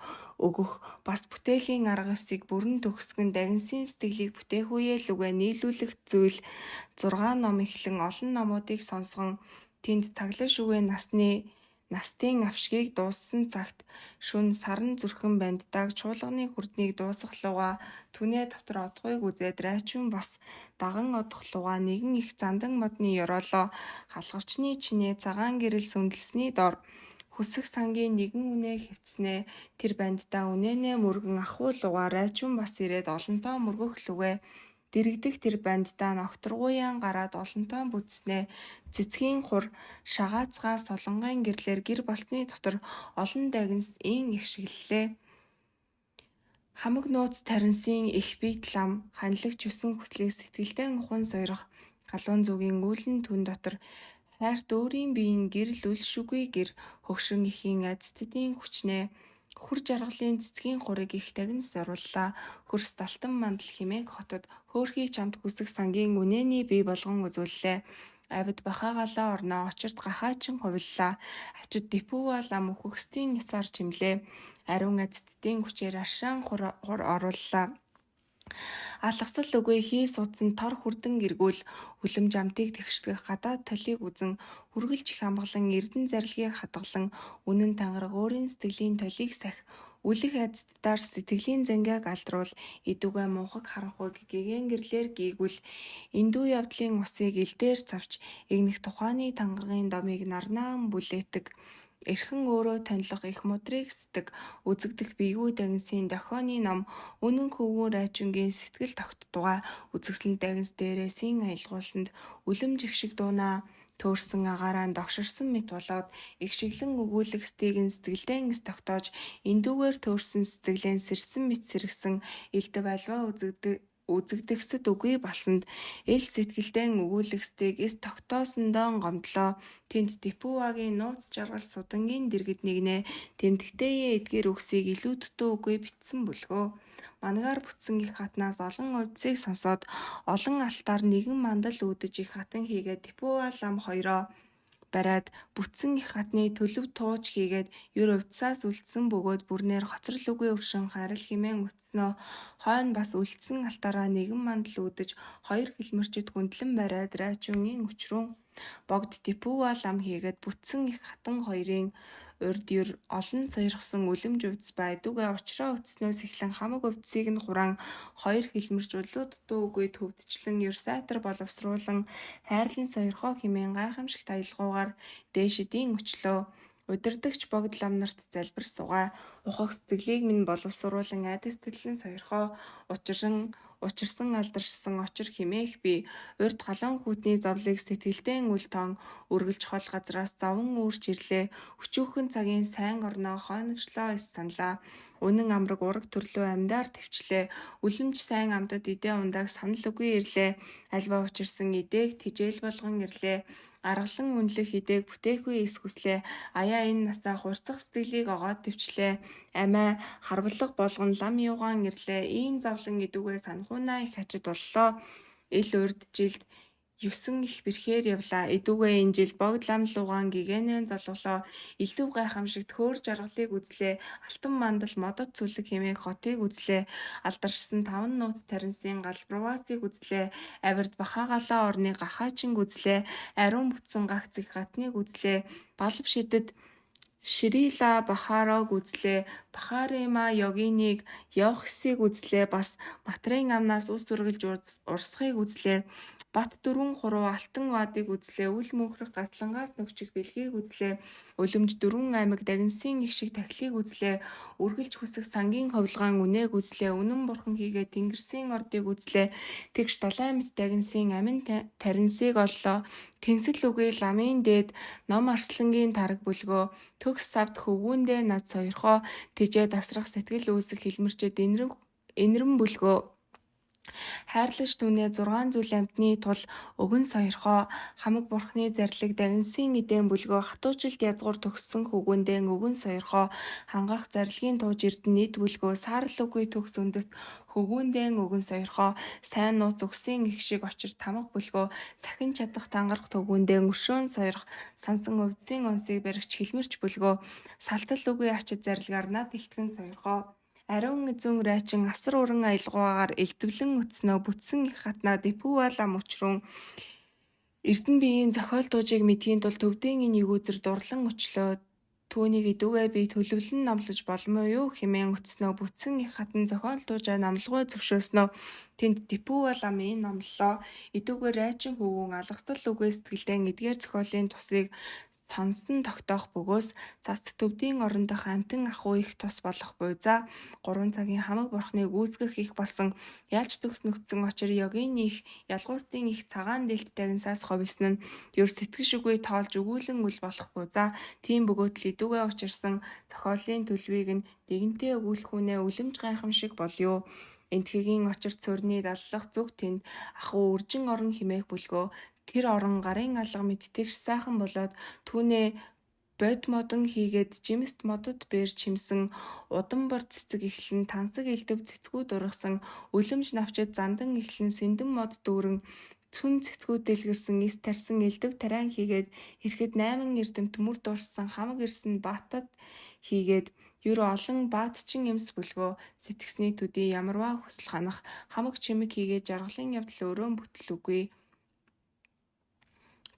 S1: өгөх бас бүтээлийн арга ёсыг бүрэн төгсгөн дагинсын сэтгэлийг бүтээх үеэ лүгэ нийлүүлэх зүйл 6 ном эхлэн олон номуудыг сонсгон тэнд цаглаш үгээ настын авшгийг дууссан цагт шүн саран зүрхэн банддаг чуулганы хүрднийг дуусгах луга түнээ дотор одгойг үзээд райчин бас даган одох луга нэгэн их зандан модны ёроолоо халхавчны чинээ цагаан гэрэл сүндэлсний дор хүсэх сангийн нэгэн үнэ хэвцснээ тэр банддаа үнэнээ мөргөн ахуй лугаа райчин бас ирээд олонтоо мөргөх лүгэ дэрэгдэх тэр банддаа ногторгуян гараад олонтоо бүтснээ цэцгийн хур шагаацгаа солонгын гэрлэр гэр болсны дотор олон дагинс ин их шиглэлээ. Хамаг нууц таринсын их бит лам ханлагч өсөн хүслийг сэтгэлдээ ухан сойрох халуун зүгийн үүлэн түн дотор хайрт өөрийн биеийн гэрэл үл шүгүй гэр хөгшин ихийн айдстдын хүчнээ хүр жаргалын цэцгийн хурыг их тагнас орууллаа. Хөрс далтан мандал химээг хотод хөөхий чамд хүсэх сангийн үнэний бий болгон үзүүллээ. Авид бахаагалаа орноо очирт гахаачин хувиллаа. Ачид дипүүва лам үхгсдийн нисаар чимлээ. Ариун айдстдын хүчээр аршаан хур орууллаа. Алгасал үгүй хий суудсан тор хүрдэн эргүүл үлэм жамтыг тэгшдэх гадаад толийг үзэн хүргэлж их амгалан эрдэн зарилгийг хадгалан үнэн тангараг өөрийн сэтгэлийн толийг сах үлэх айдстдаар сэтгэлийн зангиаг алдруул идүүгээ мунхаг харанхуйг гэгэн гэрлэр гийгүүл эндүү явдлын усыг илдээр цавч игнэх тухайны тангарагын домыг нарнаан бүлээдэг эрхэн өөрөө танилах их мудрыг сэтг үзэгдэх бийгүй дагинсын дохионы ном үнэн хөвгүүн райчингийн сэтгэл тогтдугай үзэгслэн дагинс дээрээсийн аялгуулсанд үлэм жигшиг дуунаа төөрсөн агаараа догширсан мэт болоод их шиглэн өгүүлэх стигийн сэтгэлдэн тогтоож эндүүгээр төөрсөн сэтгэлэн сэрсэн мэт сэргсэн элдэв альва үзэгдэхсэд үгүй болсонд эл сэтгэлдэн өгүүлэхстийг эс тогтоосондоо гомдлоо тэнд дипүүвагийн нууц жаргал судангийн дэргэд нэгнээ тэмдэгтээ эдгээр үгсийг илүү дутуу үгүй бичсэн бүлгөө мангаар бүтсэн их хатнаас олон увдсыг сонсоод олон алтаар нэгэн мандал үүдэж их хатан хийгээд дипүүва лам хоёроо бариад бүтсэн их хатны төлөв тууж хийгээд ер увдсаас үлдсэн бөгөөд бүрнээр хоцрол үгүй өршин хайрал хэмээн өтснөө хойно бас үлдсэн алтаараа нэгэн мандал үүдэж хоёр хэлмэрчэд хүндлэн бариад райчунгийн өчрүүн богд дипүүва лам хийгээд бүтсэн их хатан хоёрын урд ер олон сойрхсон үлэм жувдс ба идүүгээ учраа өтснөөс эхлэн хамаг өвдсийг нь хураан хоёр хэлмэрч улуу дутуу үгүй төвдчлэн ер сайтар боловсруулан хайрлан сойрхоо хэмээн гайхамшигт аялгуугаар дээшидийн өчлөө Удирдагч богд лам нарт залбир суугаа. Ухах сэтгэлийг минь боловсруулан айдас сэтгэлэн сойрхоо. Учирсан алдаршсан очир химээх би. Урд галан хүүтний зовлыг сэтгэлдэн үл тоон үргэлж хол газраас заван үүрч ирлээ. Өчүүхэн цагийн сайн орноо хойногчлоо эс саналаа. Үнэн амраг ураг төрлөө амьдаар төвчлээ. Үлэмж сайн амдад идэ ундааг санал үгүй ирлээ. Альва учирсан идээг тижээл болгон ирлээ. Аргалан үнэлэх идээг бүтээхгүй эс хүслээ. Аяа энэ насаа хурцах сэтгэлийг огоод төвчлээ. Амиа харвалга болгон лам юугаан ирлээ. Ийм завлан идүүгээ санхунаа их ачид боллоо. Ил урд жилд 9 их бэрхээр явлаа. Идүүгээ энэ жил богд лам лугаан гигэнэн залглоо. Илдв гайхамшигт хөөр жаргалыг үзлээ. Алтан мандал модод цүлэг хэмээх хотыг үзлээ. Алдаршсан 5 нууц таринсын галбарваасыг үзлээ. Авирд бахаагалаа орны гахаачин үзлээ. Ариун бүтсэн гах зэг гатныг үзлээ. Балв шидэд Ширила Бахарог үзлээ. Бахарима Йогиныг Явхсыг үзлээ. Бас Матрын амнаас ус үргэлж урсхыг үзлээ. Бат дөрвөн хуруу алтан ваадыг үзлээ. Үл мөнхрөх гаслангаас нөгчих бэлгийг үзлээ. Улимж дөрвөн аймаг дагнсын их шиг тахлыг үзлээ. Үргэлж хүсэх сангийн ховлгаан үнээг үзлээ. Үнэн бурхан хийгээ тэнгэрсийн ордыг үзлээ. Тэгш далайн мэт дагнсын амин таринсыг оллоо. Тэнсэл үгүй ламын дээд ном арслангийн тараг бүлгөө. Төгс савд хөвгүүндээ над сойрхоо. Тижээ дасрах сэтгэл үүсэх хэлмэрчэд энэрэн бүлгөө. Хайрлаж түүнээ 6 зүйл амьтны тул өгөн сойрхоо. Хамаг бурхны зарлиг дагнсын эдэн бүлгөө. Хатуужилт язгуур төгссөн хөвгүүндээ өгөн сойрхоо. Хангах зарлигийн тууж эрдэн нийт бүлгөө. Саарл үгүй төгс үндэст хөвгүүндээ өгөн сойрхоо. Сайн нууц өгсөн их шиг очир тамга бүлгөө. Сахин чадах тангарах төвгүүндээ өшөөн сойрох. Сансан өвдсөн онсыг баригч хэлмэрч бүлгөө. Салцал үгүй ачид зарлагаар над илтгэн сойрхоо. Ариун эзэн райчин асар уран аялгаагаар элтвлэн өтснөө бүтсэн их хатнаа дэпүүвалам учрун эрдэн биеийн зохиол дуужийг мэдхийн тул төвдийн энэ эгүүзэр дурлан өчлөө. Түүнийг идүүгээ би төлөвлөн номлож болмоо юу хэмээн өтснөө бүтсэн их хатан зохиол дуужаа намлгой зөвшөөснөө тэнд дэпүүвалам энэ номлолоо. Идүүгээ райчин хөвгүүн алгасал үгүй сэтгэлдэн эдгээр зохиолын тусыг сонсон тогтоох бөгөөс цаст төвдийн орон дох амтан ахуй их тус болох буйзаа 3 цагийн хамаг бурхныг үүсгэх их болсон ялж төгс нөхцөн очир йогины их ялгуустын их цагаан дэлт тагнасаас ховлсон нь ер сэтгэж үгүй тоолж өгүүлэн үл болох буйзаа тийм бөгөөтл идүүгээ учирсан зохиолын төлөвийг нь нэгэнтээ өгүүлэхүүнээ үлэмж гайхамшиг болёо. Энтхэгийн очир цорны даллах зүг тэнд ахуй үржин орон химээх бүлгөө. Тэр орон гарын алга мэдтгэж сайхан болоод түүнээ бод модон хийгээд жимст модод бээр чимсэн удан бар цэцэг эхлэн тансаг элдэв цэцгүүд ургасан үлэмж навчид зандан эхлэн сэндэн мод дүүрэн цүн цэцгүүд дэлгэрсэн эс тарсан элдэв тариан хийгээд ирэхэд 8 эрдэм төмөр дуурсан хамаг ирсэн баатад хийгээд ер олон баатчин эмс бүлгөө сэтгсний төдий ямарваа хүсэл ханах хамаг чимэг хийгээд жаргалын явдал өрөөн бүтэл үгүй.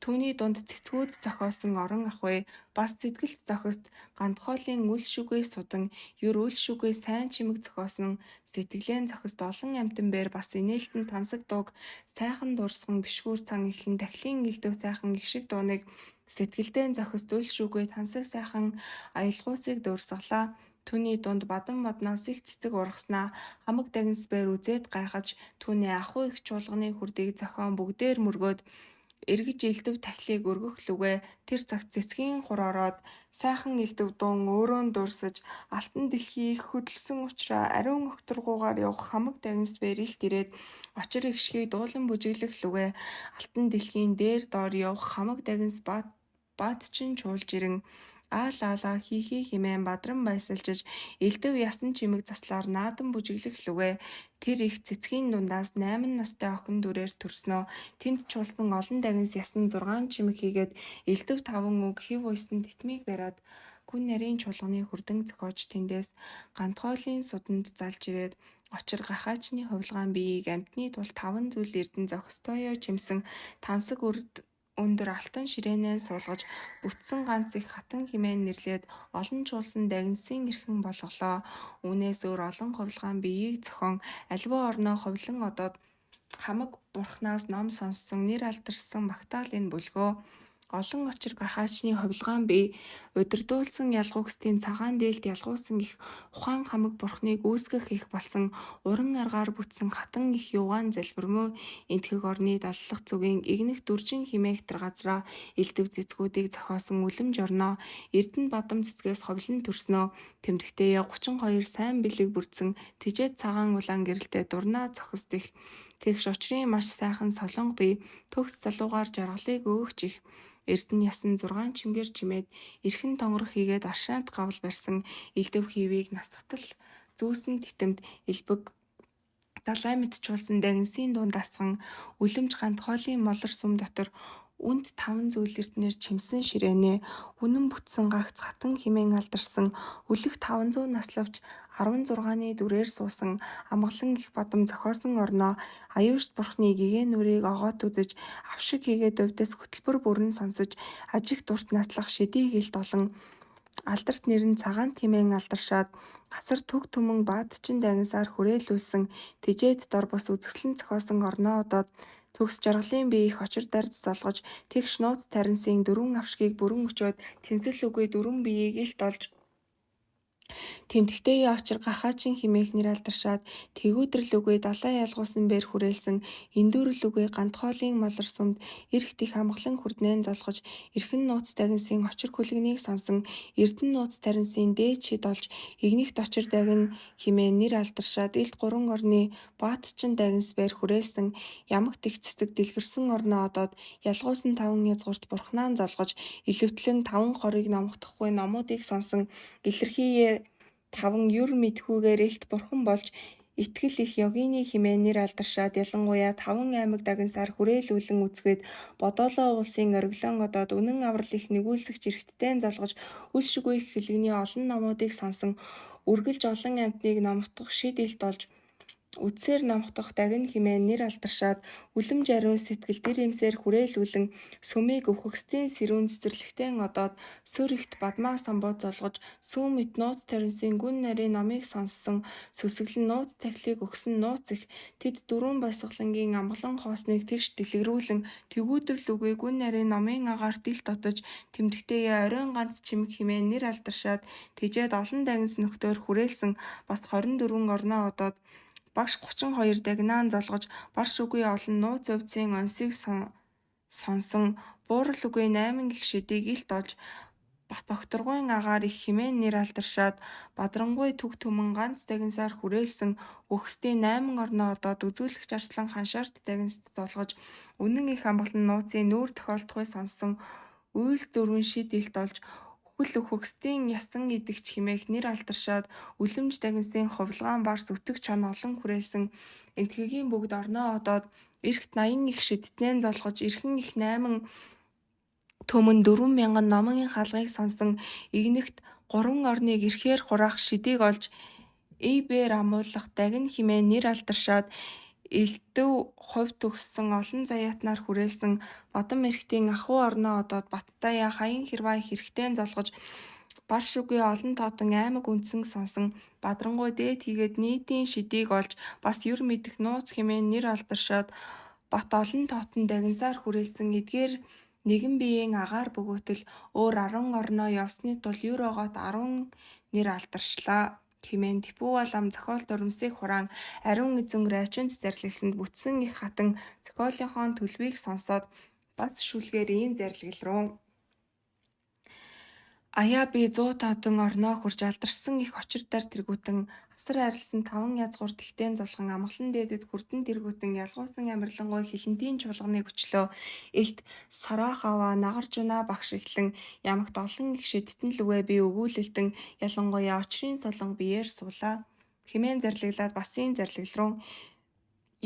S1: Түүний дунд цэцгүүд зохиосон орон ахуй бас сэтгэлд зохист гандхоолын үл шүгээ судан ер үл шүгээ сайн чимэг зохиосон сэтгэлэн зохист олон амтан бээр бас инээлтэн тансаг дууг сайхан дурсган бишгүүр цан эхлэн тахлын элдэв сайхан их шиг дууныг сэтгэлдэн зохист үл шүгээ тансаг сайхан аялгуусыг дурсгалаа. Түүний дунд бадан модноос их цэцэг ургаснаа хамаг дагнас бээр үзээд гайхаж түүний ахуй их чуулганы хүрдийг зохион бүгдээр мөргөөд эргэж элдэв тахлыг өргөх лүгэ тэр цагт цэцгийн хур ороод сайхан элдэв дуун өөрөөн дурсаж алтан дэлхий их хөдөлсөн учраас ариун өгтөргуугаар явах хамаг дагнас бээр илт ирээд очир их шгийг дуулан бүжиглэх лүгэ алтан дэлхийн дээр доор явах хамаг дагнас баатчин чуулж ирэн аалаа хихи химэн бадран байсалжиж элдэв ясан чимэг заслаар наадан бүжиглэх лүгэ тэр их цэцгийн дундаас 8 настай охин дүрээр төрснөө тэнд чуулсан олон дагнас ясан 6 чимэг хийгээд элдэв 5 үг хив уйсан тэтмийг бариад гүн нарийн чуулганы хүрдэн зохиож тэндээс гандхоолын суданд залж ирээд очир гахаачны хувилгаан биеийг амтны тул 5 зүйл эрдэн зохистоёо чимсэн тансаг өндөр алтан ширээнээ суулгаж бүтсэн ганц их хатан химээн нэрлээд олон чуулсан дагнасын эрхэн болголоо. Үүнээс өөр олон хувилгаан биеийг зохион альва орноо ховлон одоод хамаг бурхнаас ном сонссон нэр алдарсан магтаал энэ бүлгөө. Олон очир гахаачны ховлгаан бий. Удирдуулсан ялгуугсдын цагаан дээлд ялгуусан их ухаан хамаг бурхныг үүсгэх их болсон уран аргаар бүтсэн хатан их юугаан залбирмөө энтхэг орны даллах зүгийн игнэх дүржин химээхтэр газраа элдв цэцгүүдийг зохиосон үлэмж орноо эрдэнэ бадам цэцгээс ховлон төрснөө тэмдэгтээ 32 сайн бэлэг бүрдсэн тижээд цагаан улаан гэрэлтэй дурнаа зохисдих тэгш очрын маш сайхан солонго бий төгс залуугаар жаргалыг өөгч их Эрдэнэ ясан 6 чимгээр чимээд эрхэн тонгорох хийгээд аршаант гавл барьсан элдв хийвийг насгатал зүүсэн титэмд элбэг далай мэдчүүлсэн дагинсын дунд асган үлэмж гант хоолын молор сүм дотор үнд 5 зүйл эрднэр чимсэн ширээнэ үнэн бүтсэн гагц хатан химэн алдарсан үлэх 500 наславч 16-ны дүрээр суусан амгалан их бадам зохиосон орноо аюушт бурхны гэгээн нүрийг огоот үзэж авшиг хийгээд өвдөс хөтөлбөр бүрэн сонсож ажиг дурт наслах шидий гэлт олон алдарт нэрэн цагаан химэн алдаршаад гасар төг түмэн баадчин дагансаар хүрээлүүлсэн тижээд дор бус үзэсгэлэн зохиосон орноо одоод төгс жаргалын бие их очир дарж залгож тэгш нууц таринсын дөрвөн авшгийг бүрэн өчөөд тэнцэл үгүй дөрвөн биеийг илт олж тэмдэгтэй очир гахаачин химээх нэр алдаршаад тэгүүдрэл үгүй далай ялгуусан бээр хүрээлсэн эндүүрэл үгүй гант хоолын молор сүмд эрх их амгалан хүрднэн золгож эрхэн нууц дагинсын очир хүлэгнийг сонсон эрдэнэ нууц таринсын дээд шид олж игнихт очир дагин химээ нэр алдаршаад илт 3 орны баатчин дагинс бээр хүрээлсэн ямагт их цэцэг дэлгэрсэн орноо одоод ялгуусан 5 язгуурт бурхнаан золгож илөвтлэн 5 хорыг номхдохгүй номуудыг сонсон илэрхий 5 юр мэдхүүгээр элт бурхан болж итгэл их йогины химээ нэр алдаршаад ялангуяа 5 аймаг дагансаар хүрээлүүлэн үзгээд бодоолоо улсын ориглон одоод үнэн аврал их нэгүүлсэгч эрхтдэн залгаж үл шиггүй их хэлэгний олон номуудыг сонсон үргэлж олон амьтныг номтох шид илт олж үдсээр номхдох дагин химээ нэр алдаршаад үлэмж ариун сэтгэл дэр эмсээр хүрээлүүлэн сүмийг өвхөксдийн сэрүүн цэцэрлэгтэн одоод сөр ихт бадмаа самбууд золгож сүүм ит нууц таринсын гүн нарийн номыг сонссон сүсгэлэн нууц тахлыг өгсөн нууц их тэд дөрвөн баясгалангийн амгалан хоосныг тэгш дэлгэрүүлэн тэгүүдрэл үгүй гүн нарийн номын агаар дил дотож тэмдэгтэйгээ оройн ганц чимэг химээ нэр алдаршаад тижээд олон дагинс нөхдөр хүрээлсэн бас 24 орноо одоод багш 32 дагнаан золгож барш үгүй олон нууц өвцийн онсыг сонсон буурал үгүй 8 их шидийг илт олж бат окторгуйн агаар их химэн нэр алдаршаад бадрангуй төг түмэн ганц дагинсаар хүрээлсэн өгсдийн 8 орноо одоод үзүүлэгч арслан ханшаарт дагинст долгож үнэн их амгалан нууцын нүүр тохиолдохыг сонсон үйлс дөрвөн шид илт олж хөл өхөксдийн ясан идэгч химээх нэр алдаршаад үлэмж дагинсын ховлгаан барс өтөг чон олон хүрээлсэн энтхэгийн бүгд орноо одоод эрхт 80 их шидтнэн золгож эрхэн их 8 төмөн 4000 номын хаалгыг сонсон игнэгт 3 орныг эрхээр хураах шидийг олж эйбээр амуулах дагин химээ нэр алдаршаад элдв хувь төгссөн олон заяатнаар хүрээлсэн бадам эрхтийн ахуй орноо одоод баттаяа хаян хэрваа хэрэгтэй золгож барш үгүй олон тоотон аймаг үндсэн сонсон бадрангуй дээд хийгээд нийтийн шидийг олж бас юр мэдэх нууц химээ нэр алдаршаад бат олон тоотон дагинсаар хүрээлсэн эдгээр нэгэн биеийн агаар бөгөөтөл өөр 10 орноо явсны тул юр огоот 10 нэр алдаршлаа. Химэн Типүү балам зохиол дурамсыг хураан ариун эзэн райчунд зарлигласанд бүтсэн их хатан зохиолынхон төлөвийг сонсоод бас шүлгээр ийм зарлигларуу. Аяа би 100 тоотон орноо хурж алдарсан их очирдаар тэргүүтэн асар арилсан 5 язгуур тэгтэн золгон амгалан дээдэд хүрдэн тэргүүтэн ялгуусан амирлангуй хилэнтийн чуулганыг өчлөө элт сараахава нагаржуна багш ихлэн ямагт олон их шидтэн лүгэ би өгүүлэлтэн ялангуяа очрын солон биеэр суулаа химэн зарлаглаад басын зарлаглруу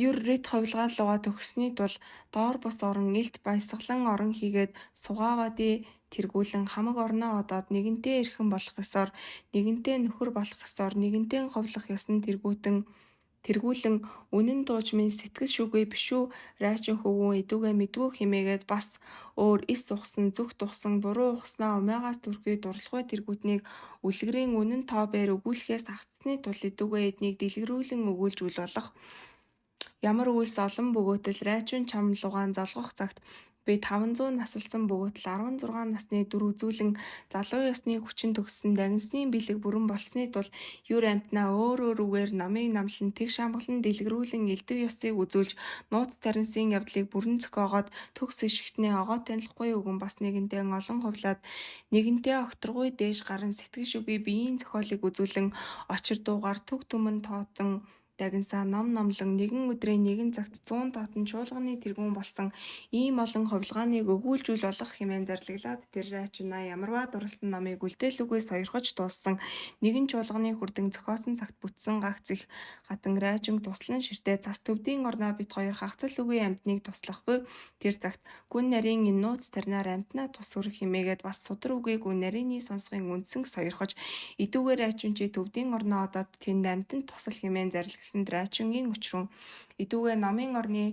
S1: юр рит ховлгаан луга төгссөний тул доор бус орон элт баясгалан орон хийгээд сугаавади тэргүүлэн хамаг орноо одоод нэгэнтээ эрхэн болох ёсоор нэгэнтээ нөхөр болох ёсоор нэгэнтээ ховлох ёсон тэргүүлэн үнэн дууж минь сэтгэл шүгүй бишүү райчин хөвгөн идүүгээ мэдвүү химээгээд бас өөр ис ухсан зүх тухсан буруу ухснаа умаагаас төрхий дурлахуй тэргүүтнийг үлгэрийн үнэн тоо бээр өгүүлэхээс агцсны тул идүүгээ эднийг дэлгэрүүлэн өгүүлж үл болох ямар үйлс олон бөгөөтөл райчин чам лугаан золгох цагт би 500 насалсан бөгөөд л 16 насны дүр үзүүлэн залуу ёсны хүчин төгссөн дагнсны бэлэг бүрэн болсны тул юр амтнаа өөр үгээр намыг намлан тэгш амгалан дэлгэрүүлэн элдв ёсыг үзүүлж нууц таринсын явдлыг бүрэн зохиогоод төгс ишгтнээ огоо танилахгүй үгэн бас нэгэнтээ олон хувлаад нэгэнтээ огторгуй дээш гарan сэтгэл шүгий биеийн зохиолыг үзүүлэн очир дуугаар төг түмэн тоотон дагнсаа номлон нэгэн өдрийн нэгэн цагт 100 тоотон чуулганы тэргүүн болсон ийм олон хувилгааныг өгүүлжүүл болох хэмээн зарлаглаад тэр райчунаа ямарваа дурласан номыг үлдээлүгээс сойрхож дууссан нэгэн чуулганы хүрдэн зохиосон цагт бүтсэн гагц их хатан райчин туслан ширтээ цас төвдийн орноо бит хоёр хагцал үгүй амтныг туслах буй тэр цагт гүн нарийн энэ нууц тарнаар амтнаа тус хүрэх хэмээгээд бас судар үгүй гүн нарийн сонсгын үндсэн сойрхож идүүгээр райчин чи төвдийн орноо одоод тэнд амтанд тусал хэмээн зарлагсан райчингийн өчрөн идүүгээ номын орны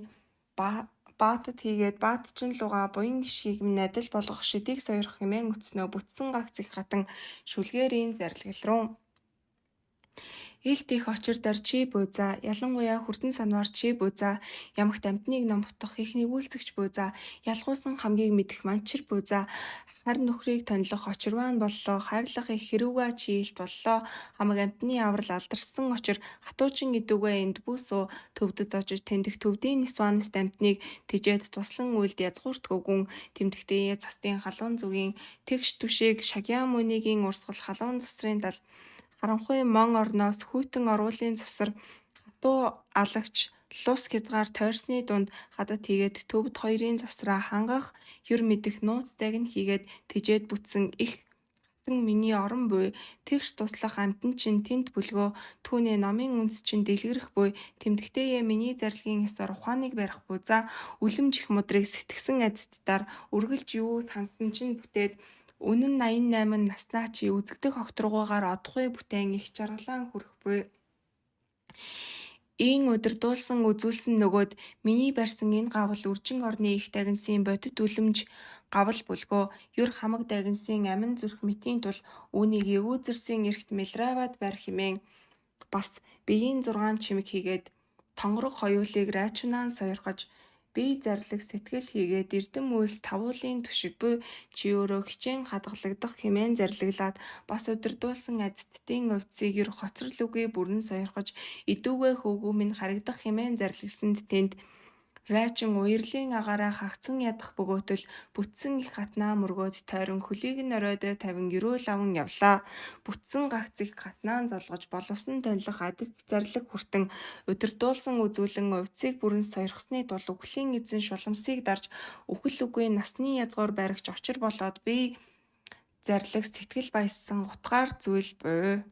S1: баатад хийгээд баатчин луга буян гişгийг минь адил болгох шидийг сойрох хэмээн өтснөө бүтсэн гагц их хатан шүлгээрийн зарлагл руу Илт их очир дар чи буйзаа, ялангуяа хүрдэн санвар чи буйзаа, ямагт амтныг номтох их нэгүүлсэгч буйзаа, ялгуусан хамгийн мэдэх манчир буйзаа, хар нөхрийг тонилох очирваа нь боллоо, хайрлах их хэрүүгээ чи илт боллоо, хамаг амтны аврал алдарсан очир, хатуучин идүүгээ энд бүсөө төвдөд очиж тэндх төвдийн нисванаст амтныг тэжээд туслан үйлд язгууртгүйгүн, тэмдэгтээ цастын халуун зүгийн тэгш түшийг шагяан мөнигийн урсгал халуун завсрын тал харанхуй мон орноос хүйтэн оруулын завсар хатуу алагч лус хязгаар тойрсны дунд хадад хийгээд төвд хоёрын завсраа хангах юр мэдэх нууцтайг нь хийгээд тэжээд бүтсэн их хатан миний орон буй тэгш туслах амтан чинь тент бүлгөө түүний номын үндэс чинь дэлгэрэх буй тэмдэгтээе миний зарлагын ёсоор ухааныг барих буй за үлэмж их мудрыг сэтгсэн адидтаар үргэлж юу сансан чинь бүтээд Үнэн 88 наснаа чи үзэгдэх огторгуугаар одохгүй бүтээн их жаргалаан хүрэх буй. Ийн удирдуулсан үзүүлсэн нөгөөд миний барьсан энэ гавал үржин орны их дагнсын бодит үлэмж гавал бүлгөө юр хамаг дагнсын амин зүрх мэтийн тул үүнийг эгүүзэрсэн эрхт мэлравад барь хэмээн бас биеийн 6 чимэг хийгээд тонгорог хоёулыг райчунаан сойрхож бие зарлаг сэтгэл хийгээд эрдэм үйлс тавуулын түшиг буй чи өөрөө хичээн хадгалагдах хэмээн зарлаглаад бас удирдуулсан адидтын увцыг ер хоцрол үгүй бүрэн сойрхож идүүгээ хөөгөө минь харагдах хэмээн зарлагсанд тэнд райчин уярлын агаараа хагцсан ядах бөгөөтөл бүтсэн их хатнаа мөргөөд тойрон хөлийг нь оройдоо тавин ерөөл аван явлаа. Бүтсэн гагц их хатнаан золгож боловсон тонилох адит зарлаг хүртэн удирдуулсан үзүүлэн увцыг бүрэн сойрхсны тул үхлийн эзэн шуламсыг дарж үхэл үгүй насны язгуур баригч очир болоод би зарлаг сэтгэл баяссан утгаар зүйл буй.